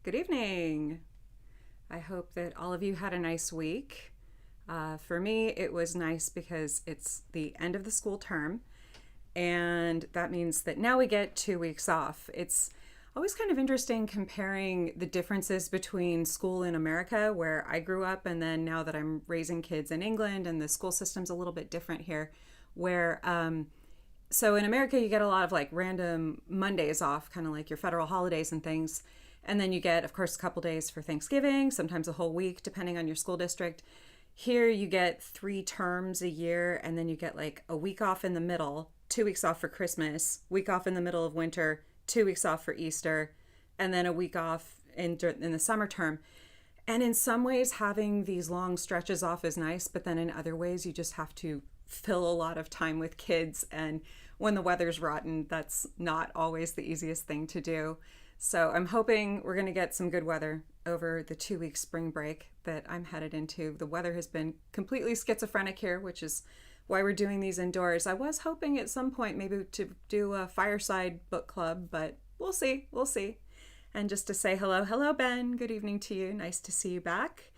Good evening. I hope that all of you had a nice week. For me, it was nice because it's the end of the school term, and that means that now we get 2 weeks off. It's always kind of interesting comparing the differences between school in America, where I grew up, and then now that I'm raising kids in England, and the school system's a little bit different here, where so in America, you get a lot of like random Mondays off, kind of like your federal holidays and things. And then you get, of course, a couple days for Thanksgiving, sometimes a whole week, depending on your school district. Here, you get 3 terms a year, and then you get like a week off in the middle, 2 weeks off for Christmas, week off in the middle of winter, 2 weeks off for Easter, and then a week off in the summer term. And in some ways, having these long stretches off is nice, but then in other ways, you just have to fill a lot of time with kids. And when the weather's rotten, that's not always the easiest thing to do. So I'm hoping we're going to get some good weather over the 2 week spring break that I'm headed into. The weather has been completely schizophrenic here, which is why we're doing these indoors. I was hoping at some point maybe to do a fireside book club, but we'll see. We'll see. And just to say hello, hello, Ben. Good evening to you. Nice to see you back.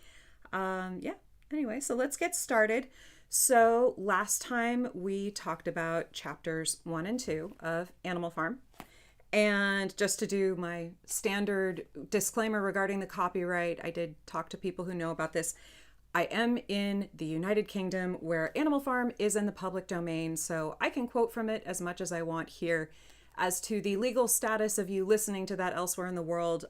Anyway, so let's get started. So last time we talked about chapters 1 and 2 of Animal Farm. And just to do my standard disclaimer regarding the copyright, I did talk to people who know about this. I am in the United Kingdom where Animal Farm is in the public domain, so I can quote from it as much as I want here. As to the legal status of you listening to that elsewhere in the world,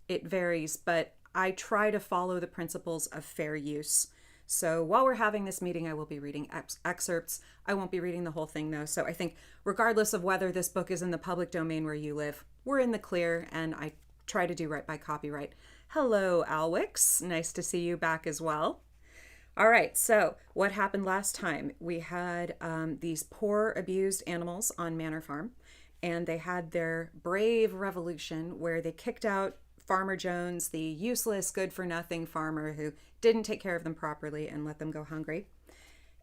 it varies, but I try to follow the principles of fair use. So while we're having this meeting, I will be reading excerpts. I won't be reading the whole thing, though. So I think regardless of whether this book is in the public domain where you live, we're in the clear, and I try to do right by copyright. Hello, Alwix. Nice to see you back as well. All right, so what happened last time? We had these poor, abused animals on Manor Farm, and they had their brave revolution where they kicked out Farmer Jones, the useless, good-for-nothing farmer who didn't take care of them properly and let them go hungry.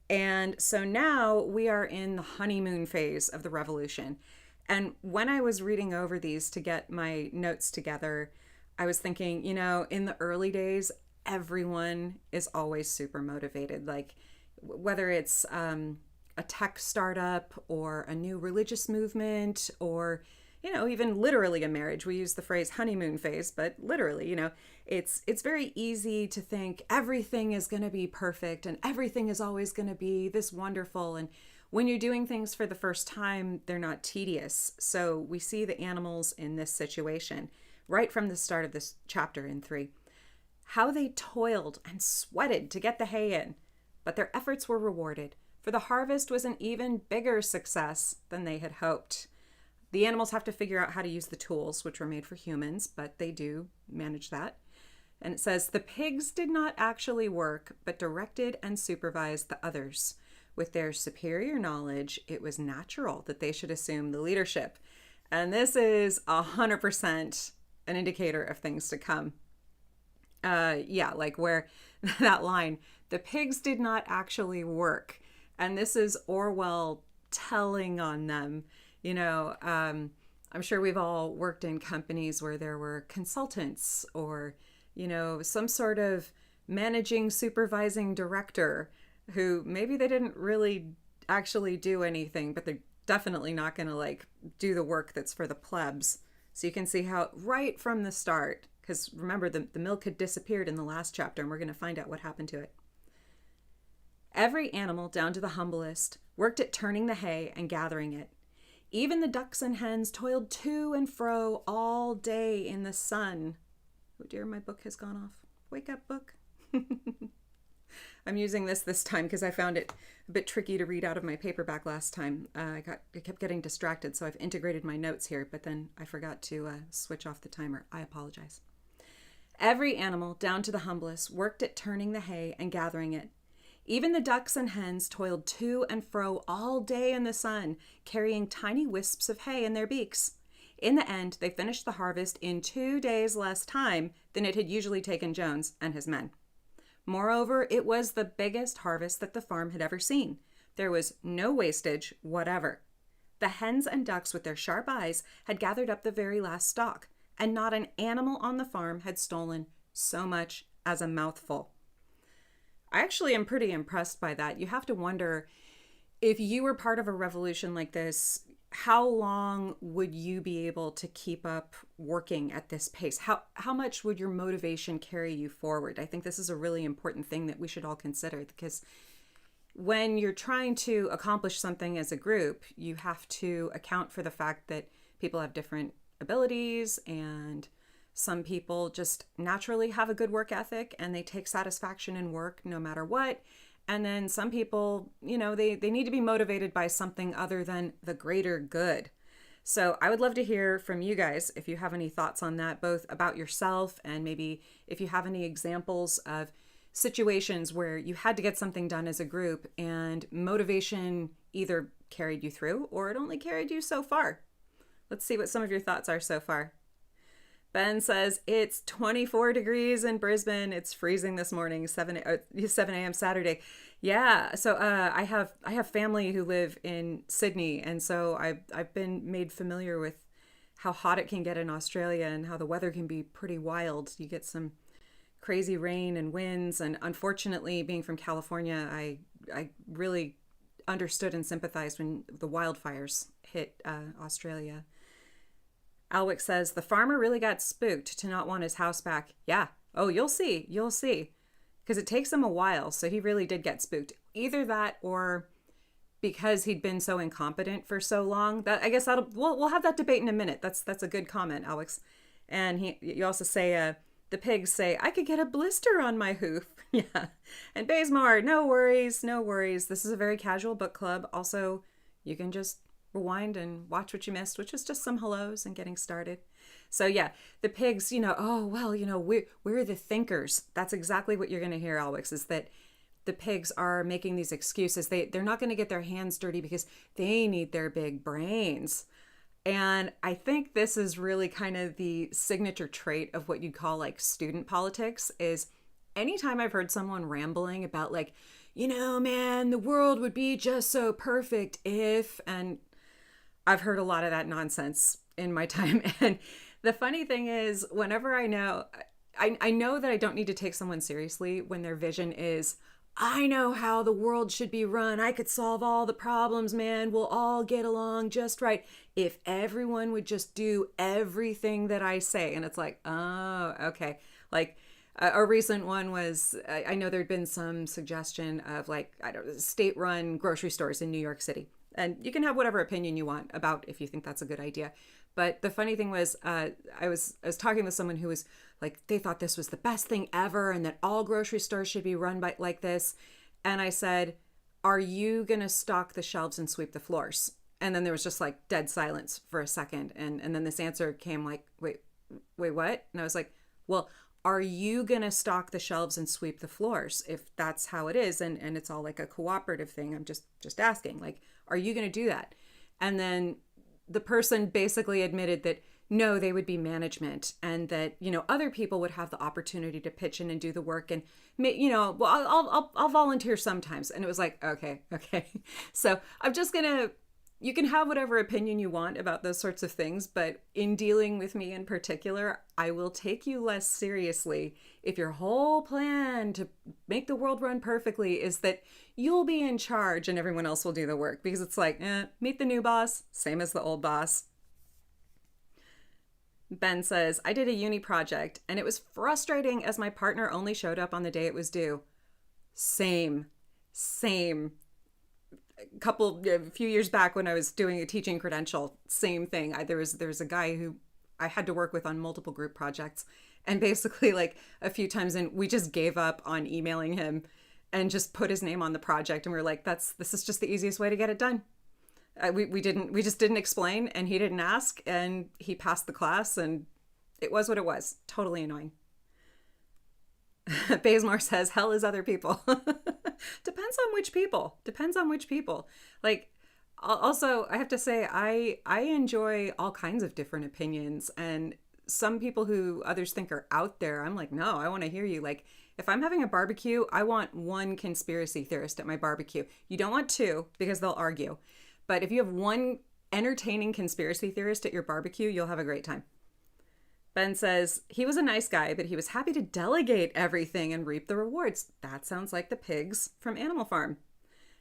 And so now we are in the honeymoon phase of the revolution. And when I was reading over these to get my notes together, I was thinking, in the early days, everyone is always super motivated. Like whether it's a tech startup or a new religious movement or even literally a marriage. We use the phrase honeymoon phase, but literally, it's very easy to think everything is going to be perfect and everything is always going to be this wonderful. And when you're doing things for the first time, they're not tedious. So we see the animals in this situation right from the start of this chapter in 3. How they toiled and sweated to get the hay in, but their efforts were rewarded, for the harvest was an even bigger success than they had hoped. The animals have to figure out how to use the tools, which were made for humans, but they do manage that. And it says, the pigs did not actually work, but directed and supervised the others. With their superior knowledge, it was natural that they should assume the leadership. And this is 100% an indicator of things to come. Like where that line, the pigs did not actually work. And this is Orwell telling on them. I'm sure we've all worked in companies where there were consultants or, some sort of managing, supervising director who maybe they didn't really actually do anything, but they're definitely not going to do the work that's for the plebs. So you can see how right from the start, because remember the milk had disappeared in the last chapter and we're going to find out what happened to it. Every animal, down to the humblest, worked at turning the hay and gathering it. Even the ducks and hens toiled to and fro all day in the sun. Oh dear, my book has gone off. Wake up, book. I'm using this time because I found it a bit tricky to read out of my paperback last time. I kept getting distracted, so I've integrated my notes here, but then I forgot to switch off the timer. I apologize. Every animal, down to the humblest, worked at turning the hay and gathering it. Even the ducks and hens toiled to and fro all day in the sun, carrying tiny wisps of hay in their beaks. In the end, they finished the harvest in 2 days less time than it had usually taken Jones and his men. Moreover, it was the biggest harvest that the farm had ever seen. There was no wastage whatever. The hens and ducks with their sharp eyes had gathered up the very last stalk, and not an animal on the farm had stolen so much as a mouthful. I actually am pretty impressed by that. You have to wonder, if you were part of a revolution like this, how long would you be able to keep up working at this pace? How much would your motivation carry you forward? I think this is a really important thing that we should all consider, because when you're trying to accomplish something as a group, you have to account for the fact that people have different abilities, and some people just naturally have a good work ethic and they take satisfaction in work no matter what. And then some people, they need to be motivated by something other than the greater good. So I would love to hear from you guys if you have any thoughts on that, both about yourself and maybe if you have any examples of situations where you had to get something done as a group and motivation either carried you through or it only carried you so far. Let's see what some of your thoughts are so far. Ben says it's 24 degrees in Brisbane. It's freezing this morning, 7 a.m. Saturday. Yeah, so I have family who live in Sydney, and so I've been made familiar with how hot it can get in Australia and how the weather can be pretty wild. You get some crazy rain and winds, and unfortunately, being from California, I really understood and sympathized when the wildfires hit Australia. Alwick says, the farmer really got spooked to not want his house back. Yeah. Oh, you'll see. Because it takes him a while. So he really did get spooked. Either that or because he'd been so incompetent for so long. That I guess we'll have that debate in a minute. That's a good comment, Alwick. And you also say, the pigs say, I could get a blister on my hoof. Yeah. And Bazemore, no worries. This is a very casual book club. Also, you can just rewind and watch what you missed, which is just some hellos and getting started. So yeah, the pigs, we're the thinkers. That's exactly what you're going to hear, Alwick, is that the pigs are making these excuses. They're not going to get their hands dirty because they need their big brains. And I think this is really kind of the signature trait of what you'd call like student politics, is anytime I've heard someone rambling about like, man, the world would be just so perfect if, and I've heard a lot of that nonsense in my time. And the funny thing is, whenever I know that I don't need to take someone seriously when their vision is, I know how the world should be run. I could solve all the problems, man. We'll all get along just right if everyone would just do everything that I say. And it's like, oh, okay. Like a recent one was, I know there'd been some suggestion of like, I don't know, state-run grocery stores in New York City. And you can have whatever opinion you want about if you think that's a good idea. But the funny thing was, I was talking with someone who was like, they thought this was the best thing ever and that all grocery stores should be run by like this. And I said, are you going to stock the shelves and sweep the floors? And then there was just like dead silence for a second. And then this answer came like, wait, what? And I was like, well, are you going to stock the shelves and sweep the floors if that's how it is? And it's all like a cooperative thing. I'm just asking, like, are you going to do that? And then the person basically admitted that no, they would be management, and that, other people would have the opportunity to pitch in and do the work. And, I'll volunteer sometimes. And it was like, okay. So I'm just going to, you can have whatever opinion you want about those sorts of things, but in dealing with me in particular, I will take you less seriously if your whole plan to make the world run perfectly is that you'll be in charge and everyone else will do the work. Because it's like, meet the new boss, same as the old boss. Ben says, I did a uni project and it was frustrating as my partner only showed up on the day it was due. Same. A few years back when I was doing a teaching credential, same thing. There was a guy who I had to work with on multiple group projects, and basically like a few times in, we just gave up on emailing him and just put his name on the project, and we were like, this is just the easiest way to get it done. We just didn't explain, and he didn't ask, and he passed the class, and it was what it was. Totally annoying. Bazemore says, hell is other people. Depends on which people. Like, also, I have to say, I enjoy all kinds of different opinions, and some people who others think are out there, I'm like, no, I want to hear you. Like, if I'm having a barbecue, I want one conspiracy theorist at my barbecue. You don't want two because they'll argue. But if you have one entertaining conspiracy theorist at your barbecue, you'll have a great time. Ben says he was a nice guy, but he was happy to delegate everything and reap the rewards. That sounds like the pigs from Animal Farm.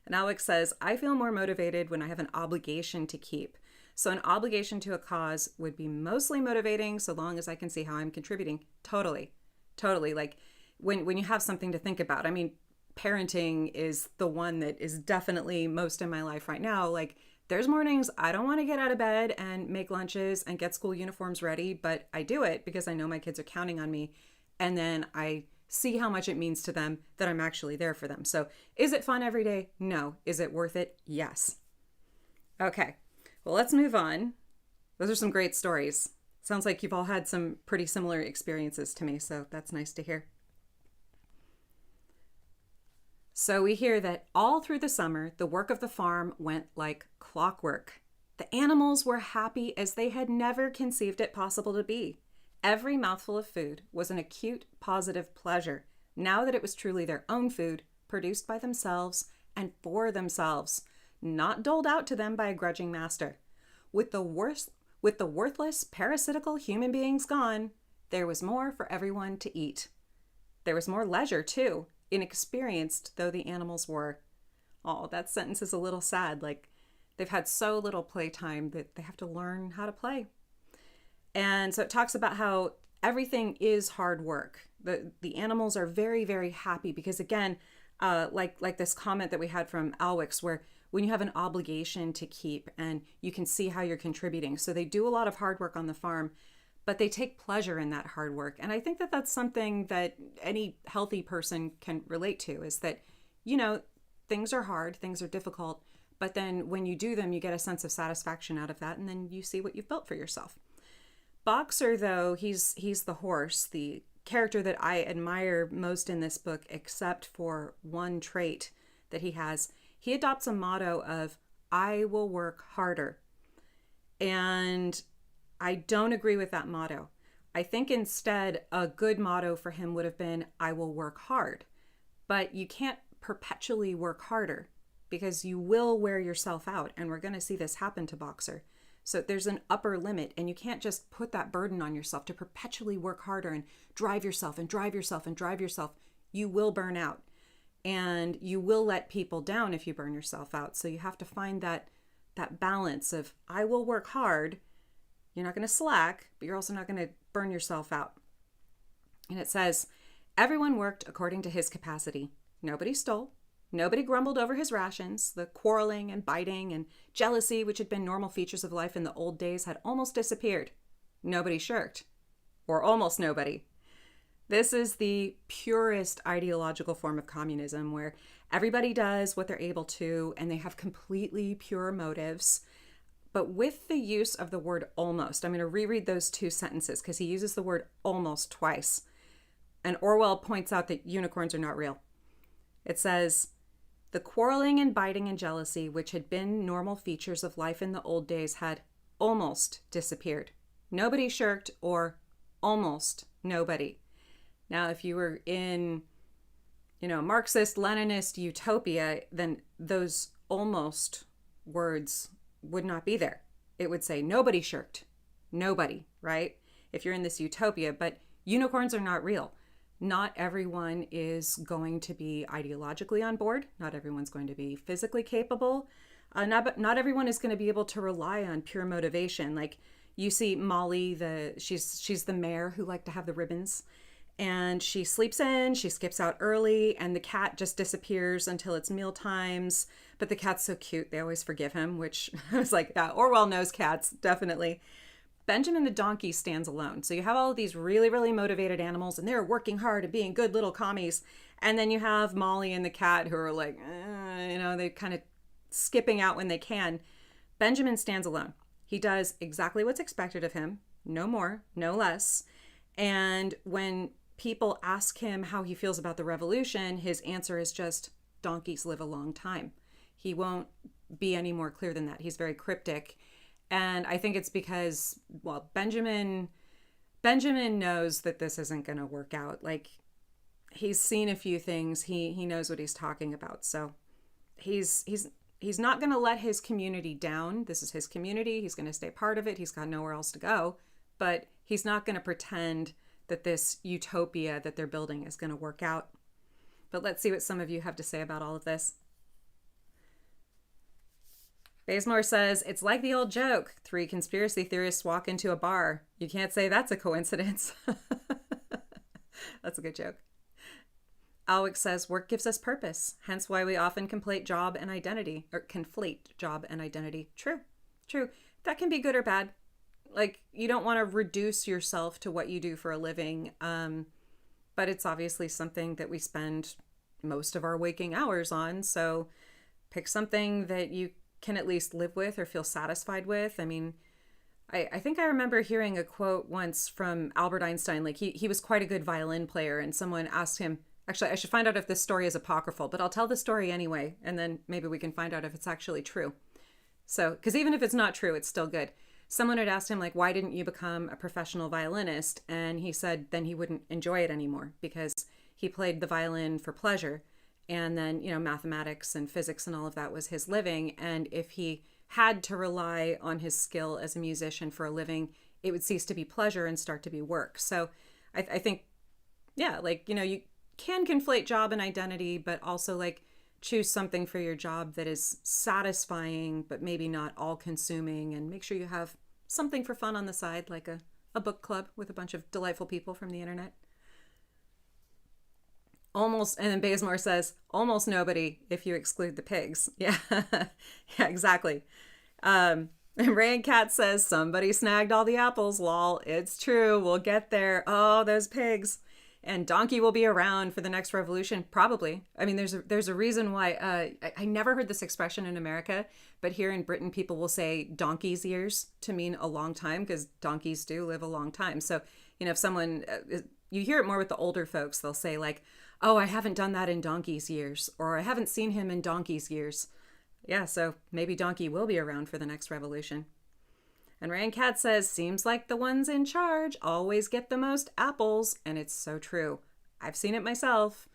And Alex says, I feel more motivated when I have an obligation to keep. So an obligation to a cause would be mostly motivating so long as I can see how I'm contributing. Totally. Totally. Like when you have something to think about. I mean, parenting is the one that is definitely most in my life right now. Like there's mornings I don't want to get out of bed and make lunches and get school uniforms ready, but I do it because I know my kids are counting on me. And then I see how much it means to them that I'm actually there for them. So is it fun every day? No. Is it worth it? Yes. Okay. Well, let's move on. Those are some great stories. Sounds like you've all had some pretty similar experiences to me, so that's nice to hear. So we hear that all through the summer, the work of the farm went like clockwork. The animals were happy as they had never conceived it possible to be. Every mouthful of food was an acute, positive pleasure, now that it was truly their own food, produced by themselves and for themselves, not doled out to them by a grudging master. With the worthless, parasitical human beings gone, there was more for everyone to eat. There was more leisure, too, inexperienced though the animals were. Oh, that sentence is a little sad. Like, they've had so little playtime that they have to learn how to play. And so it talks about how everything is hard work. The animals are very, very happy because, again, like this comment that we had from Alwix, where when you have an obligation to keep and you can see how you're contributing. So they do a lot of hard work on the farm, but they take pleasure in that hard work. And I think that that's something that any healthy person can relate to, is that, things are hard, things are difficult, but then when you do them, you get a sense of satisfaction out of that, and then you see what you've built for yourself. Boxer, though, he's the horse, the character that I admire most in this book, except for one trait that he has. He adopts a motto of, I will work harder. And I don't agree with that motto. I think instead a good motto for him would have been, I will work hard. But you can't perpetually work harder because you will wear yourself out. And we're going to see this happen to Boxer. So there's an upper limit, and you can't just put that burden on yourself to perpetually work harder and drive yourself and drive yourself and drive yourself. You will burn out, and you will let people down if you burn yourself out. So you have to find that balance of, I will work hard. You're not going to slack, but you're also not going to burn yourself out. And it says, everyone worked according to his capacity. Nobody stole. Nobody grumbled over his rations. The quarreling and biting and jealousy, which had been normal features of life in the old days, had almost disappeared. Nobody shirked. Or almost nobody. This is the purest ideological form of communism, where everybody does what they're able to and they have completely pure motives. But with the use of the word almost, I'm going to reread those two sentences because he uses the word almost twice. And Orwell points out that unicorns are not real. It says, the quarreling and biting and jealousy, which had been normal features of life in the old days, had almost disappeared. Nobody shirked, or almost nobody. Now, if you were in, Marxist, Leninist utopia, then those almost words would not be there. It would say nobody shirked. Nobody, right? If you're in this utopia, but unicorns are not real. Not everyone is going to be ideologically on board. Not everyone's going to be physically capable. Not everyone is going to be able to rely on pure motivation. Like you see Molly, she's the mare who liked to have the ribbons, and she sleeps in, she skips out early, and the cat just disappears until it's meal times. But the cat's so cute, they always forgive him, which I was like, yeah, Orwell knows cats, definitely. Benjamin the donkey stands alone. So you have all of these really, really motivated animals, and they're working hard and being good little commies. And then you have Molly and the cat who are like, they're kind of skipping out when they can. Benjamin stands alone. He does exactly what's expected of him, no more, no less. And when people ask him how he feels about the revolution, his answer is just, donkeys live a long time. He won't be any more clear than that. He's very cryptic. And I think it's because, Benjamin knows that this isn't going to work out. Like, he's seen a few things. He knows what he's talking about. So he's not going to let his community down. This is his community. He's going to stay part of it. He's got nowhere else to go. but he's not going to pretend that this utopia that they're building is going to work out. But let's see what some of you have to say about all of this. Bazemore says, it's like the old joke. 3 conspiracy theorists walk into a bar. You can't say that's a coincidence. That's a good joke. Alwick says, work gives us purpose, hence why we often conflate job and identity. True. That can be good or bad. Like, you don't want to reduce yourself to what you do for a living, but it's obviously something that we spend most of our waking hours on, so pick something that you can at least live with or feel satisfied with. I mean, I think I remember hearing a quote once from Albert Einstein. Like, he was quite a good violin player, and someone asked him, actually, I should find out if this story is apocryphal, but I'll tell the story anyway, and then maybe we can find out if it's actually true. So, because even if it's not true, it's still good. Someone had asked him, like, why didn't you become a professional violinist? And he said then he wouldn't enjoy it anymore because he played the violin for pleasure. And then, mathematics and physics and all of that was his living. And if he had to rely on his skill as a musician for a living, it would cease to be pleasure and start to be work. So I think, yeah, like, you can conflate job and identity, but also like choose something for your job that is satisfying, but maybe not all consuming, and make sure you have something for fun on the side, like a book club with a bunch of delightful people from the internet. Almost, and then Bazemore says, almost nobody if you exclude the pigs. Yeah, yeah, exactly. And Ray Cat says, somebody snagged all the apples, lol. It's true, we'll get there. Oh, those pigs. And donkey will be around for the next revolution, probably. I mean, there's a reason why, I never heard this expression in America, but here in Britain, people will say donkey's years to mean a long time, because donkeys do live a long time. So, if someone, you hear it more with the older folks, they'll say like, oh, I haven't done that in donkey's years, or I haven't seen him in donkey's years. Yeah, so maybe donkey will be around for the next revolution. And Rand Cat says, seems like the ones in charge always get the most apples. And it's so true. I've seen it myself.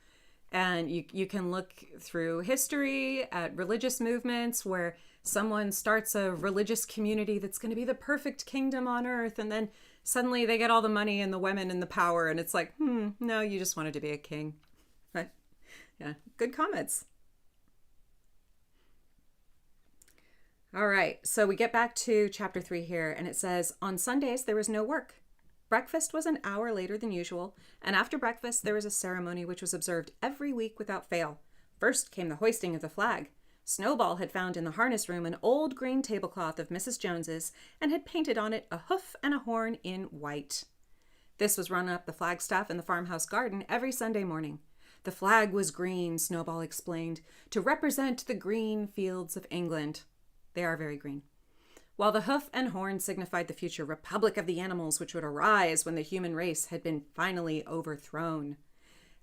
And you can look through history at religious movements where someone starts a religious community that's going to be the perfect kingdom on earth. And then suddenly they get all the money and the women and the power. And it's like, no, you just wanted to be a king. But yeah, good comments. All right, so we get back to chapter 3 here, and it says, on Sundays there was no work. Breakfast was an hour later than usual, and after breakfast there was a ceremony which was observed every week without fail. First came the hoisting of the flag. Snowball had found in the harness room an old green tablecloth of Mrs. Jones's and had painted on it a hoof and a horn in white. This was run up the flagstaff in the farmhouse garden every Sunday morning. The flag was green, Snowball explained, to represent the green fields of England. They are very green. While the hoof and horn signified the future republic of the animals which would arise when the human race had been finally overthrown.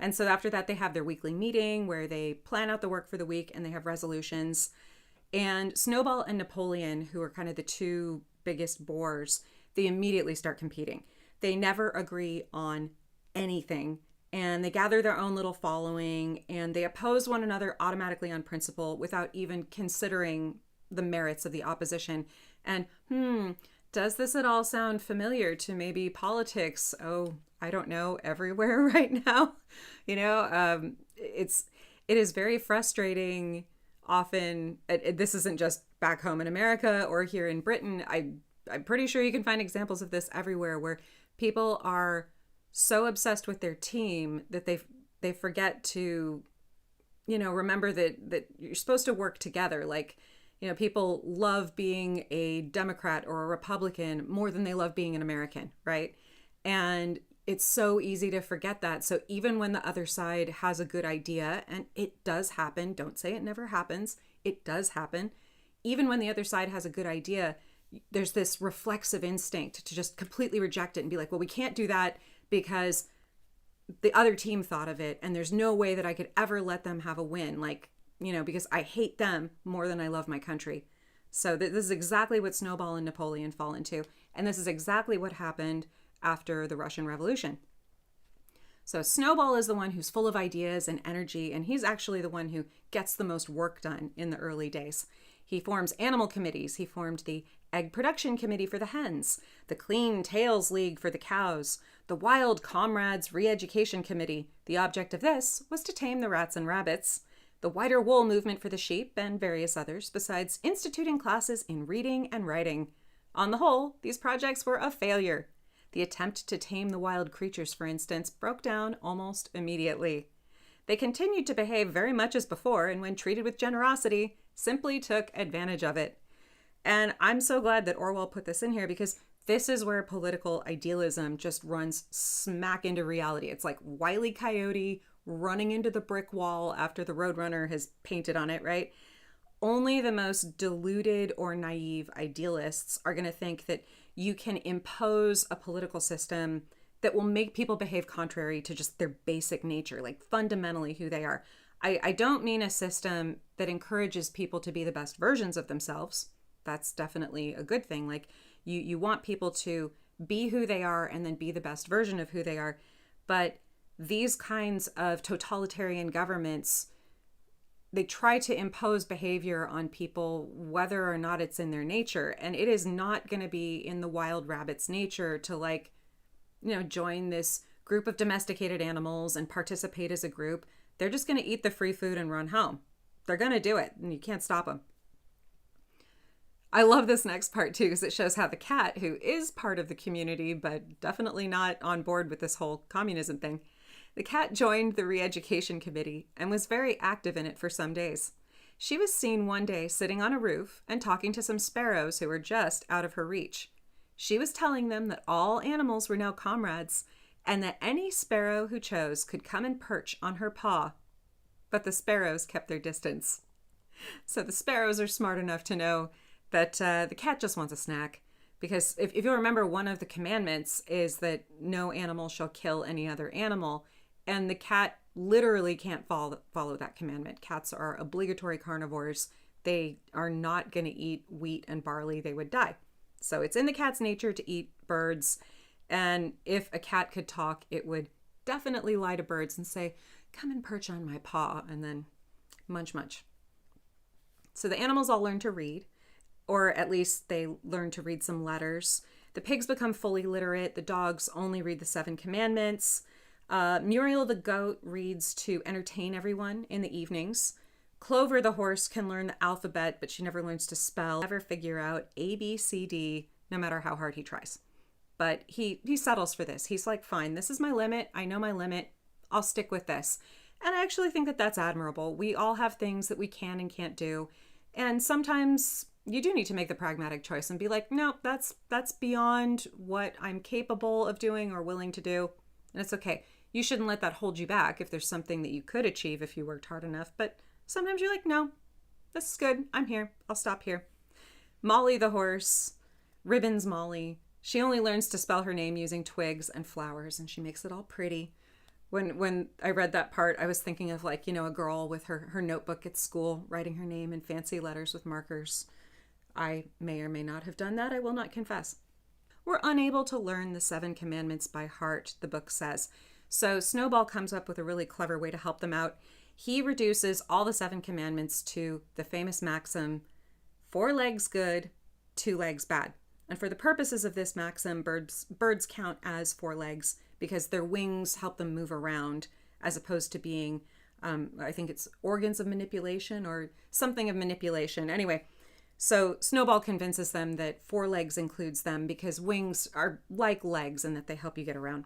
And so after that, they have their weekly meeting where they plan out the work for the week and they have resolutions. And Snowball and Napoleon, who are kind of the two biggest bores, they immediately start competing. They never agree on anything. And they gather their own little following and they oppose one another automatically on principle without even considering the merits of the opposition. And does this at all sound familiar to maybe politics? Oh, I don't know, everywhere right now. It is very frustrating often. This isn't just back home in America or here in Britain. I'm pretty sure you can find examples of this everywhere where people are so obsessed with their team that they forget to, remember that you're supposed to work together. Like, people love being a Democrat or a Republican more than they love being an American, right? And it's so easy to forget that. So even when the other side has a good idea, and it does happen, don't say it never happens, it does happen. Even when the other side has a good idea, there's this reflexive instinct to just completely reject it and be like, well, we can't do that because the other team thought of it, and there's no way that I could ever let them have a win. Like, because I hate them more than I love my country. So this is exactly what Snowball and Napoleon fall into. And this is exactly what happened after the Russian Revolution. So Snowball is the one who's full of ideas and energy, and he's actually the one who gets the most work done in the early days. He forms animal committees. He formed the Egg Production Committee for the hens, the Clean Tails League for the cows, the Wild Comrades Re-Education Committee. The object of this was to tame the rats and rabbits, the Whiter Wool Movement for the sheep, and various others, besides instituting classes in reading and writing. On the whole, these projects were a failure. The attempt to tame the wild creatures, for instance, broke down almost immediately. They continued to behave very much as before, and when treated with generosity, simply took advantage of it. And I'm so glad that Orwell put this in here, because this is where political idealism just runs smack into reality. It's like Wile E. Coyote running into the brick wall after the Roadrunner has painted on it, right? Only the most deluded or naive idealists are going to think that you can impose a political system that will make people behave contrary to just their basic nature, like fundamentally who they are. I don't mean a system that encourages people to be the best versions of themselves. That's definitely a good thing. Like you want people to be who they are and then be the best version of who they are. But these kinds of totalitarian governments, they try to impose behavior on people whether or not it's in their nature. And it is not going to be in the wild rabbit's nature to join this group of domesticated animals and participate as a group. They're just going to eat the free food and run home. They're going to do it, and you can't stop them. I love this next part too, because it shows how the cat, who is part of the community, but definitely not on board with this whole communism thing, the cat joined the Re-Education Committee and was very active in it for some days. She was seen one day sitting on a roof and talking to some sparrows who were just out of her reach. She was telling them that all animals were now comrades, and that any sparrow who chose could come and perch on her paw. But the sparrows kept their distance. So the sparrows are smart enough to know that the cat just wants a snack. Because if you'll remember, one of the commandments is that no animal shall kill any other animal. And the cat literally can't follow that commandment. Cats are obligatory carnivores. They are not going to eat wheat and barley. They would die. So it's in the cat's nature to eat birds. And if a cat could talk, it would definitely lie to birds and say, "Come and perch on my paw," and then munch, munch. So the animals all learn to read, or at least they learn to read some letters. The pigs become fully literate. The dogs only read the 7 commandments. Muriel the goat reads to entertain everyone in the evenings. Clover the horse can learn the alphabet, but she never learns to spell, never figure out A, B, C, D, no matter how hard he tries. But he settles for this. He's like, fine, this is my limit. I know my limit. I'll stick with this. And I actually think that that's admirable. We all have things that we can and can't do. And sometimes you do need to make the pragmatic choice and be like, no, that's beyond what I'm capable of doing or willing to do. And it's okay. You shouldn't let that hold you back if there's something that you could achieve if you worked hard enough. But sometimes you're like, no, this is good. I'm here. I'll stop here. Molly the horse, Ribbons Molly. She only learns to spell her name using twigs and flowers, and she makes it all pretty. When I read that part, I was thinking of a girl with her notebook at school, writing her name in fancy letters with markers. I may or may not have done that. I will not confess. We're unable to learn the 7 commandments by heart, the book says. So Snowball comes up with a really clever way to help them out. He reduces all the 7 commandments to the famous maxim, 4 legs good, 2 legs bad. And for the purposes of this maxim, birds count as 4 legs because their wings help them move around, as opposed to being, I think it's organs of manipulation or something of manipulation. Anyway, so Snowball convinces them that 4 legs includes them because wings are like legs and that they help you get around.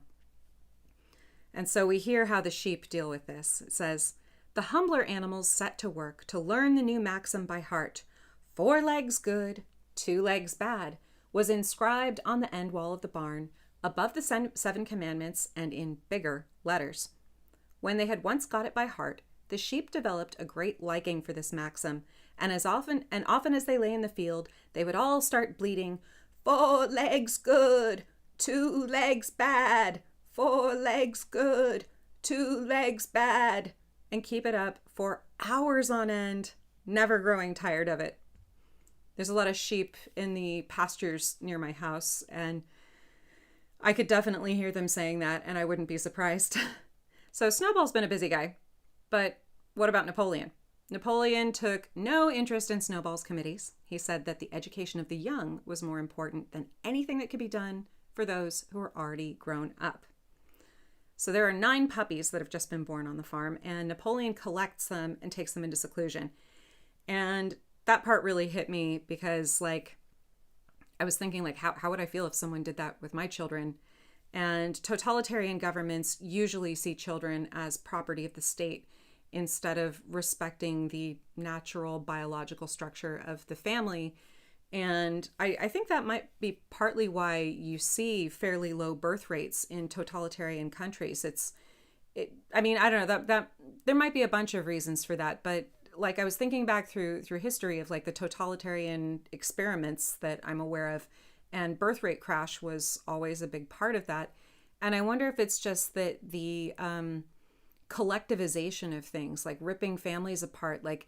And so we hear how the sheep deal with this. It says, the humbler animals set to work to learn the new maxim by heart. 4 legs good, 2 legs bad was inscribed on the end wall of the barn, above the 7 commandments and in bigger letters. When they had once got it by heart, the sheep developed a great liking for this maxim, and often as they lay in the field, they would all start bleating, 4 legs good, 2 legs bad, 4 legs good, 2 legs bad, and keep it up for hours on end, never growing tired of it. There's a lot of sheep in the pastures near my house, and I could definitely hear them saying that, and I wouldn't be surprised. So Snowball's been a busy guy, but what about Napoleon? Napoleon took no interest in snowballs committees. He said that the education of the young was more important than anything that could be done for those who are already grown up. So there are 9 puppies that have just been born on the farm, and Napoleon collects them and takes them into seclusion. And that part really hit me because, like, I was thinking, like, how would I feel if someone did that with my children? And totalitarian governments usually see children as property of the state instead of respecting the natural biological structure of the family. And I think that might be partly why you see fairly low birth rates in totalitarian countries. I mean, I don't know, that there might be a bunch of reasons for that, but like I was thinking back through history of like the totalitarian experiments that I'm aware of, and birth rate crash was always a big part of that. And I wonder if it's just that the collectivization of things, like ripping families apart, like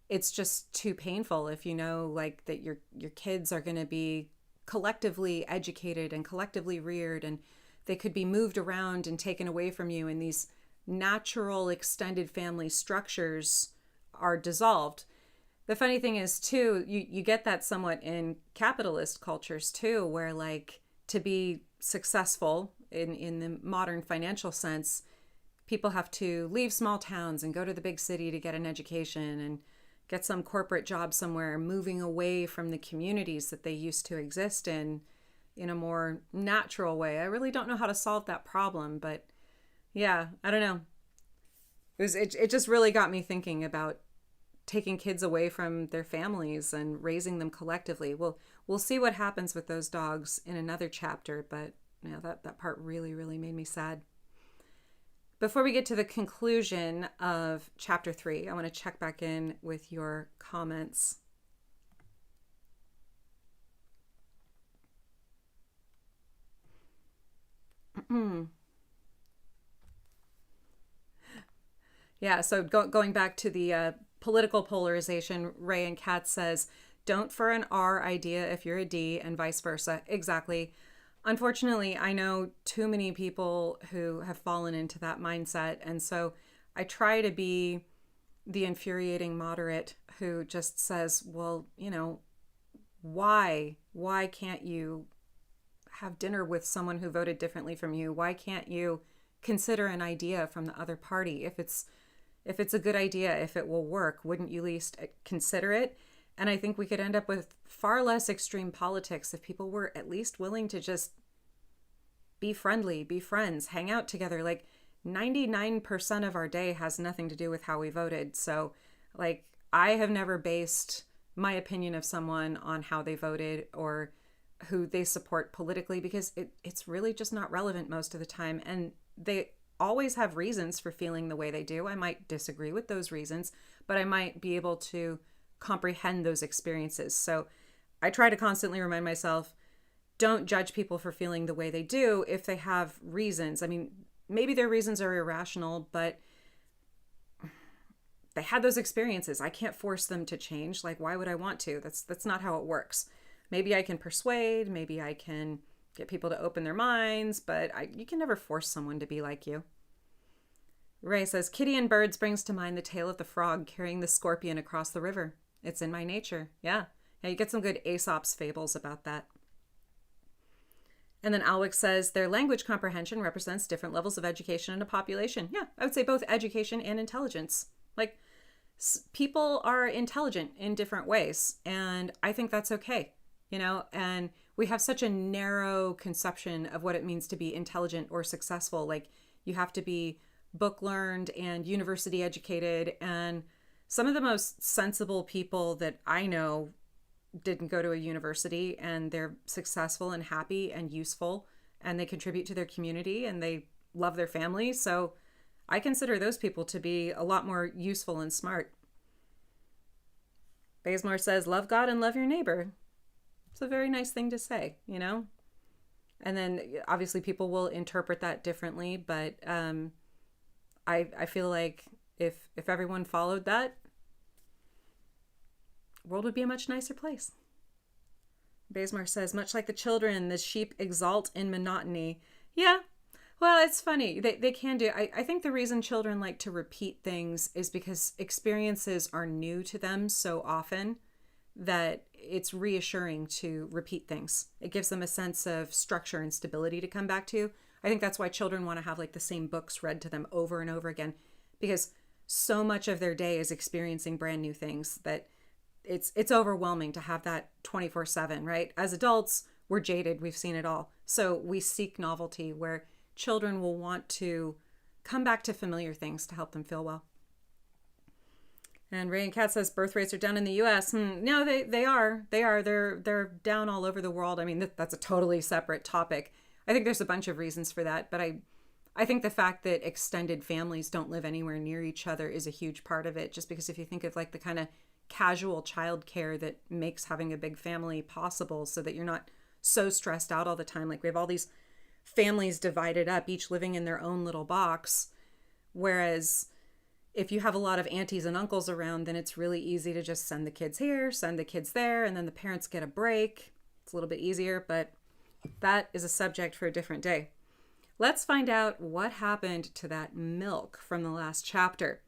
it's just too painful if you know like that your kids are going to be collectively educated and collectively reared, and they could be moved around and taken away from you, and these natural extended family structures are dissolved. The funny thing is too, you get that somewhat in capitalist cultures too, where like to be successful in the modern financial sense, people have to leave small towns and go to the big city to get an education and get some corporate job somewhere, moving away from the communities that they used to exist in a more natural way. I really don't know how to solve that problem, but yeah, I don't know. It just really got me thinking about taking kids away from their families and raising them collectively. We'll see what happens with those dogs in another chapter, but yeah, that part really, really made me sad. Before we get to the conclusion of chapter 3, I want to check back in with your comments. Yeah, so going back to the political polarization, Ray and Kat says, don't for an R idea if you're a D, and vice versa. Exactly. Unfortunately, I know too many people who have fallen into that mindset. And so I try to be the infuriating moderate who just says, well, why? Why can't you have dinner with someone who voted differently from you? Why can't you consider an idea from the other party? If it's a good idea, if it will work, wouldn't you at least consider it? And I think we could end up with far less extreme politics if people were at least willing to just be friendly, be friends, hang out together. Like 99% of our day has nothing to do with how we voted. So like I have never based my opinion of someone on how they voted or who they support politically, because it's really just not relevant most of the time. And they always have reasons for feeling the way they do. I might disagree with those reasons, but I might be able to comprehend those experiences. So I try to constantly remind myself, don't judge people for feeling the way they do if they have reasons. I mean, maybe their reasons are irrational, but they had those experiences. I can't force them to change. Like, why would I want to? That's not how it works. Maybe I can persuade, maybe I can get people to open their minds, but you can never force someone to be like you. Ray says, Kitty and Birds brings to mind the tale of the frog carrying the scorpion across the river. It's in my nature. Yeah, you get some good Aesop's fables about that. And then Alwick says, their language comprehension represents different levels of education in a population. Yeah, I would say both education and intelligence. Like, people are intelligent in different ways, and I think that's okay, and we have such a narrow conception of what it means to be intelligent or successful. Like, you have to be book learned and university educated, and some of the most sensible people that I know didn't go to a university, and they're successful and happy and useful, and they contribute to their community and they love their family. So I consider those people to be a lot more useful and smart. Bazemore says, love God and love your neighbor. It's a very nice thing to say, And then obviously people will interpret that differently, but I feel like if everyone followed that, the world would be a much nicer place. Bazemore says, much like the children, the sheep exult in monotony. Yeah. Well, it's funny. They can do. I think the reason children like to repeat things is because experiences are new to them so often that it's reassuring to repeat things. It gives them a sense of structure and stability to come back to. I think that's why children want to have like the same books read to them over and over again, because so much of their day is experiencing brand new things that it's overwhelming to have that 24/7, right? As adults, we're jaded, we've seen it all. So we seek novelty where children will want to come back to familiar things to help them feel well. And Ray and Kat says birth rates are down in the U.S. No, they are. They're down all over the world. I mean, that's a totally separate topic. I think there's a bunch of reasons for that, but I think the fact that extended families don't live anywhere near each other is a huge part of it. Just because if you think of like the kind of casual childcare that makes having a big family possible, so that you're not so stressed out all the time. Like we have all these families divided up, each living in their own little box, whereas if you have a lot of aunties and uncles around, then it's really easy to just send the kids here, send the kids there, and then the parents get a break. It's a little bit easier, but that is a subject for a different day. Let's find out what happened to that milk from the last chapter.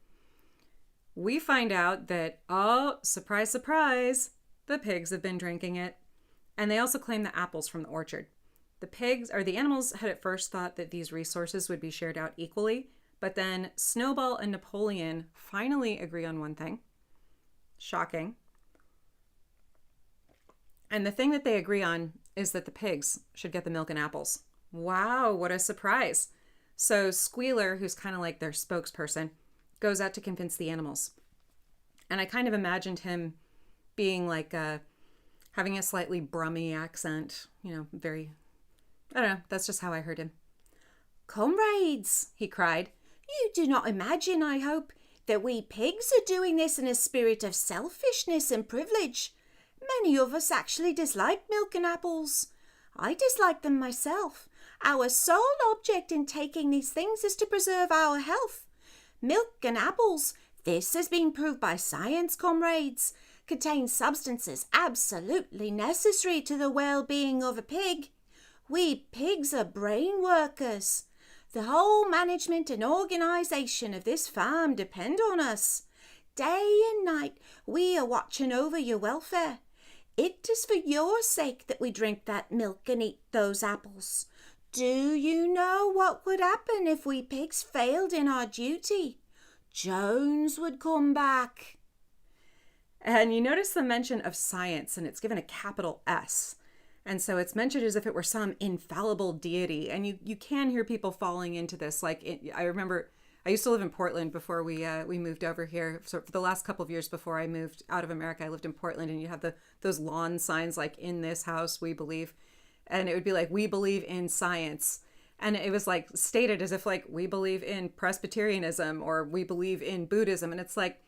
We find out that, oh, surprise, surprise, the pigs have been drinking it. And they also claim the apples from the orchard. The animals had at first thought that these resources would be shared out equally, but then Snowball and Napoleon finally agree on one thing. Shocking. And the thing that they agree on is that the pigs should get the milk and apples. Wow, what a surprise. So Squealer, who's kind of like their spokesperson, goes out to convince the animals. And I kind of imagined him being like having a slightly brummy accent, very, I don't know, that's just how I heard him. Comrades, he cried, you do not imagine, I hope, that we pigs are doing this in a spirit of selfishness and privilege. Many of us actually dislike milk and apples. I dislike them myself. Our sole object in taking these things is to preserve our health. Milk and apples, this has been proved by science, comrades, contain substances absolutely necessary to the well-being of a pig. We pigs are brain workers. The whole management and organisation of this farm depend on us. Day and night we are watching over your welfare. It is for your sake that we drink that milk and eat those apples. Do you know what would happen if we pigs failed in our duty? Jones would come back. And you notice the mention of science, and it's given a capital S. And so it's mentioned as if it were some infallible deity. And you can hear people falling into this. I remember I used to live in Portland before we moved over here. So for the last couple of years before I moved out of America, I lived in Portland, and you have those lawn signs like, in this house we believe. And it would be like, we believe in science. And it was like stated as if like, we believe in Presbyterianism or we believe in Buddhism. And it's like,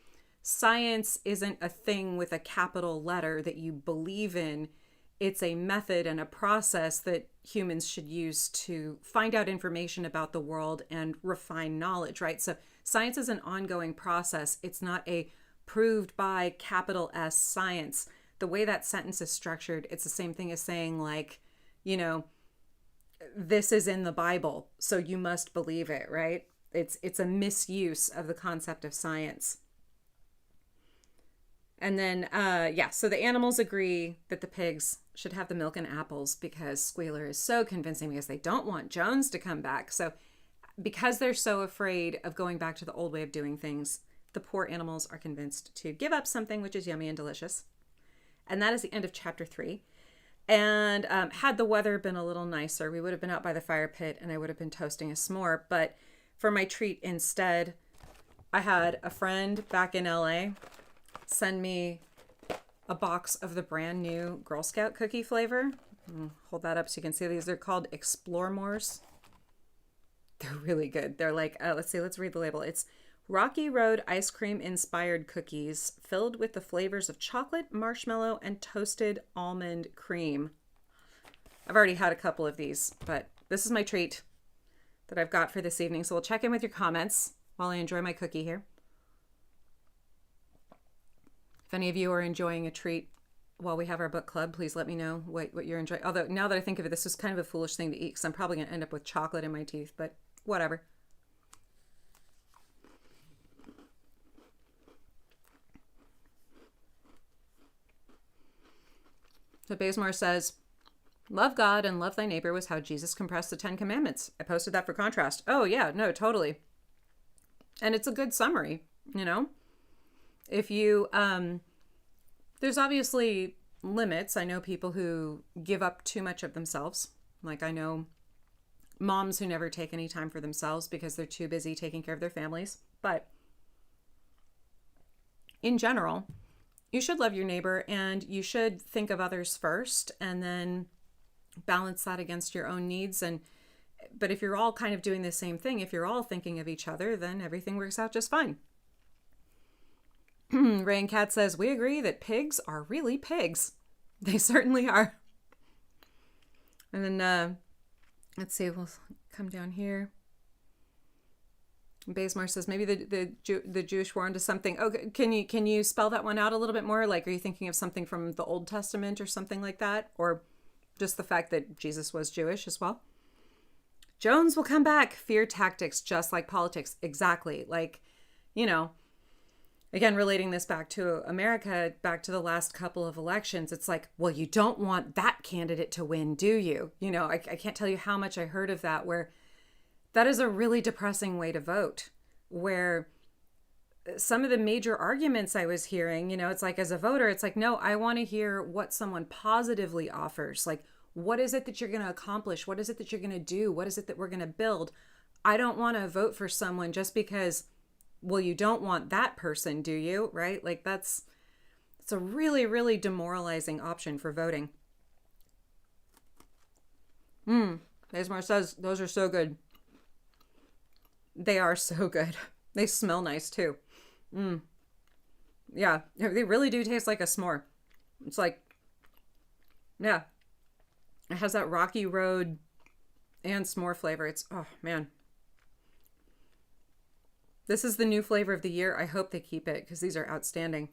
science isn't a thing with a capital letter that you believe in. It's a method and a process that humans should use to find out information about the world and refine knowledge, right? So science is an ongoing process. It's not a proved by capital S science. The way that sentence is structured, it's the same thing as saying like, this is in the Bible, so you must believe it, right? It's a misuse of the concept of science. And then, so the animals agree that the pigs should have the milk and apples because Squealer is so convincing, because they don't want Jones to come back. So because they're so afraid of going back to the old way of doing things, the poor animals are convinced to give up something which is yummy and delicious. And that is the end of chapter 3. And had the weather been a little nicer, we would have been out by the fire pit and I would have been toasting a s'more. But for my treat instead, I had a friend back in LA send me a box of the brand new Girl Scout cookie flavor. Hold that up so you can see these. They're called Explore Mores. They're really good. They're like, let's read the label. It's Rocky Road ice cream inspired cookies filled with the flavors of chocolate, marshmallow, and toasted almond cream. I've already had a couple of these, but this is my treat that I've got for this evening. So we'll check in with your comments while I enjoy my cookie here. If any of you are enjoying a treat while we have our book club, please let me know what you're enjoying. Although now that I think of it, this was kind of a foolish thing to eat because I'm probably going to end up with chocolate in my teeth, but whatever. So Bazemore says, love God and love thy neighbor was how Jesus compressed the 10 Commandments. I posted that for contrast. Oh, yeah, no, totally. And it's a good summary, you know? If you, there's obviously limits. I know people who give up too much of themselves. Like I know moms who never take any time for themselves because they're too busy taking care of their families. But in general, you should love your neighbor and you should think of others first and then balance that against your own needs. But if you're all kind of doing the same thing, if you're all thinking of each other, then everything works out just fine. Ray and Kat says, we agree that pigs are really pigs. They certainly are. And then, let's see, we'll come down here. Bazemore says maybe the Jewish war into something. Oh, can you spell that one out a little bit more? Like, are you thinking of something from the Old Testament or something like that? Or just the fact that Jesus was Jewish as well? Jones will come back. Fear tactics, just like politics. Exactly. Like, you know, again, relating this back to America, back to the last couple of elections, it's like, well, you don't want that candidate to win, do you? You know, I can't tell you how much I heard of that, where that is a really depressing way to vote, where some of the major arguments I was hearing, you know, it's like as a voter, it's like, no, I want to hear what someone positively offers. Like, what is it that you're going to accomplish? What is it that you're going to do? What is it that we're going to build? I don't want to vote for someone just because, well, you don't want that person, do you? Right? Like it's a really, really demoralizing option for voting. Bazemore says, those are so good. They are so good. They smell nice too. Yeah, they really do taste like a s'more. It's like, yeah, it has that Rocky Road and s'more flavor. It's, oh man. This is the new flavor of the year. I hope they keep it because these are outstanding.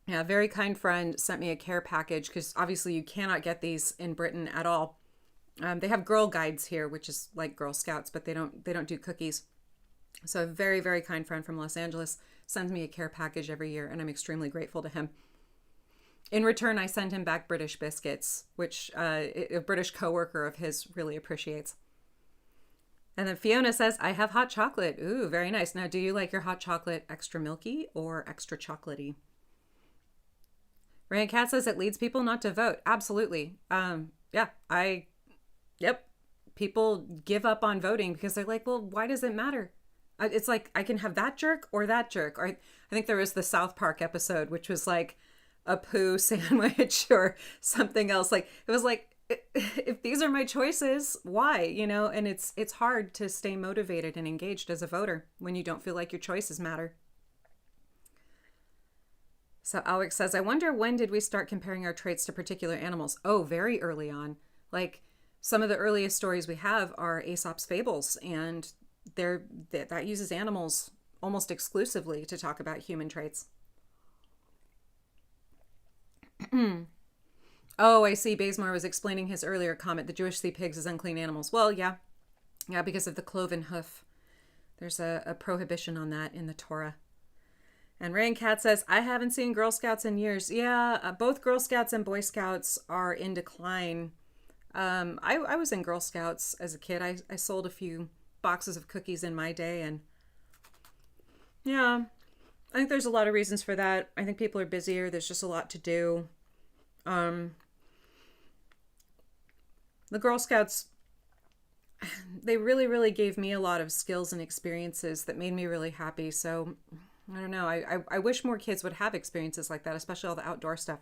Yeah, a very kind friend sent me a care package because obviously you cannot get these in Britain at all. They have Girl Guides here, which is like Girl Scouts, but they don't do cookies. So a very, very kind friend from Los Angeles sends me a care package every year, and I'm extremely grateful to him. In return, I send him back British biscuits, which a British coworker of his really appreciates. And then Fiona says, I have hot chocolate. Ooh, very nice. Now, do you like your hot chocolate extra milky or extra chocolatey? Rand Cat says it leads people not to vote. Absolutely. Yep. People give up on voting because they're like, well, why does it matter? It's like, I can have that jerk or that jerk. Or I think there was the South Park episode, which was like a poo sandwich or something else. Like, it was like, if these are my choices, why? You know, and it's hard to stay motivated and engaged as a voter when you don't feel like your choices matter. So Alex says, I wonder when did we start comparing our traits to particular animals? Oh, very early on. Like, some of the earliest stories we have are Aesop's fables, and that uses animals almost exclusively to talk about human traits. Oh, I see. Bazemore was explaining his earlier comment. The Jewish see pigs as unclean animals. Well, yeah, because of the cloven hoof. There's a prohibition on that in the Torah. And Rain Cat says, I haven't seen Girl Scouts in years. Yeah, both Girl Scouts and Boy Scouts are in decline. I was in Girl Scouts as a kid. I sold a few boxes of cookies in my day, and yeah, I think there's a lot of reasons for that. I think people are busier. There's just a lot to do. The Girl Scouts, they really, really gave me a lot of skills and experiences that made me really happy. So I don't know. I wish more kids would have experiences like that, especially all the outdoor stuff.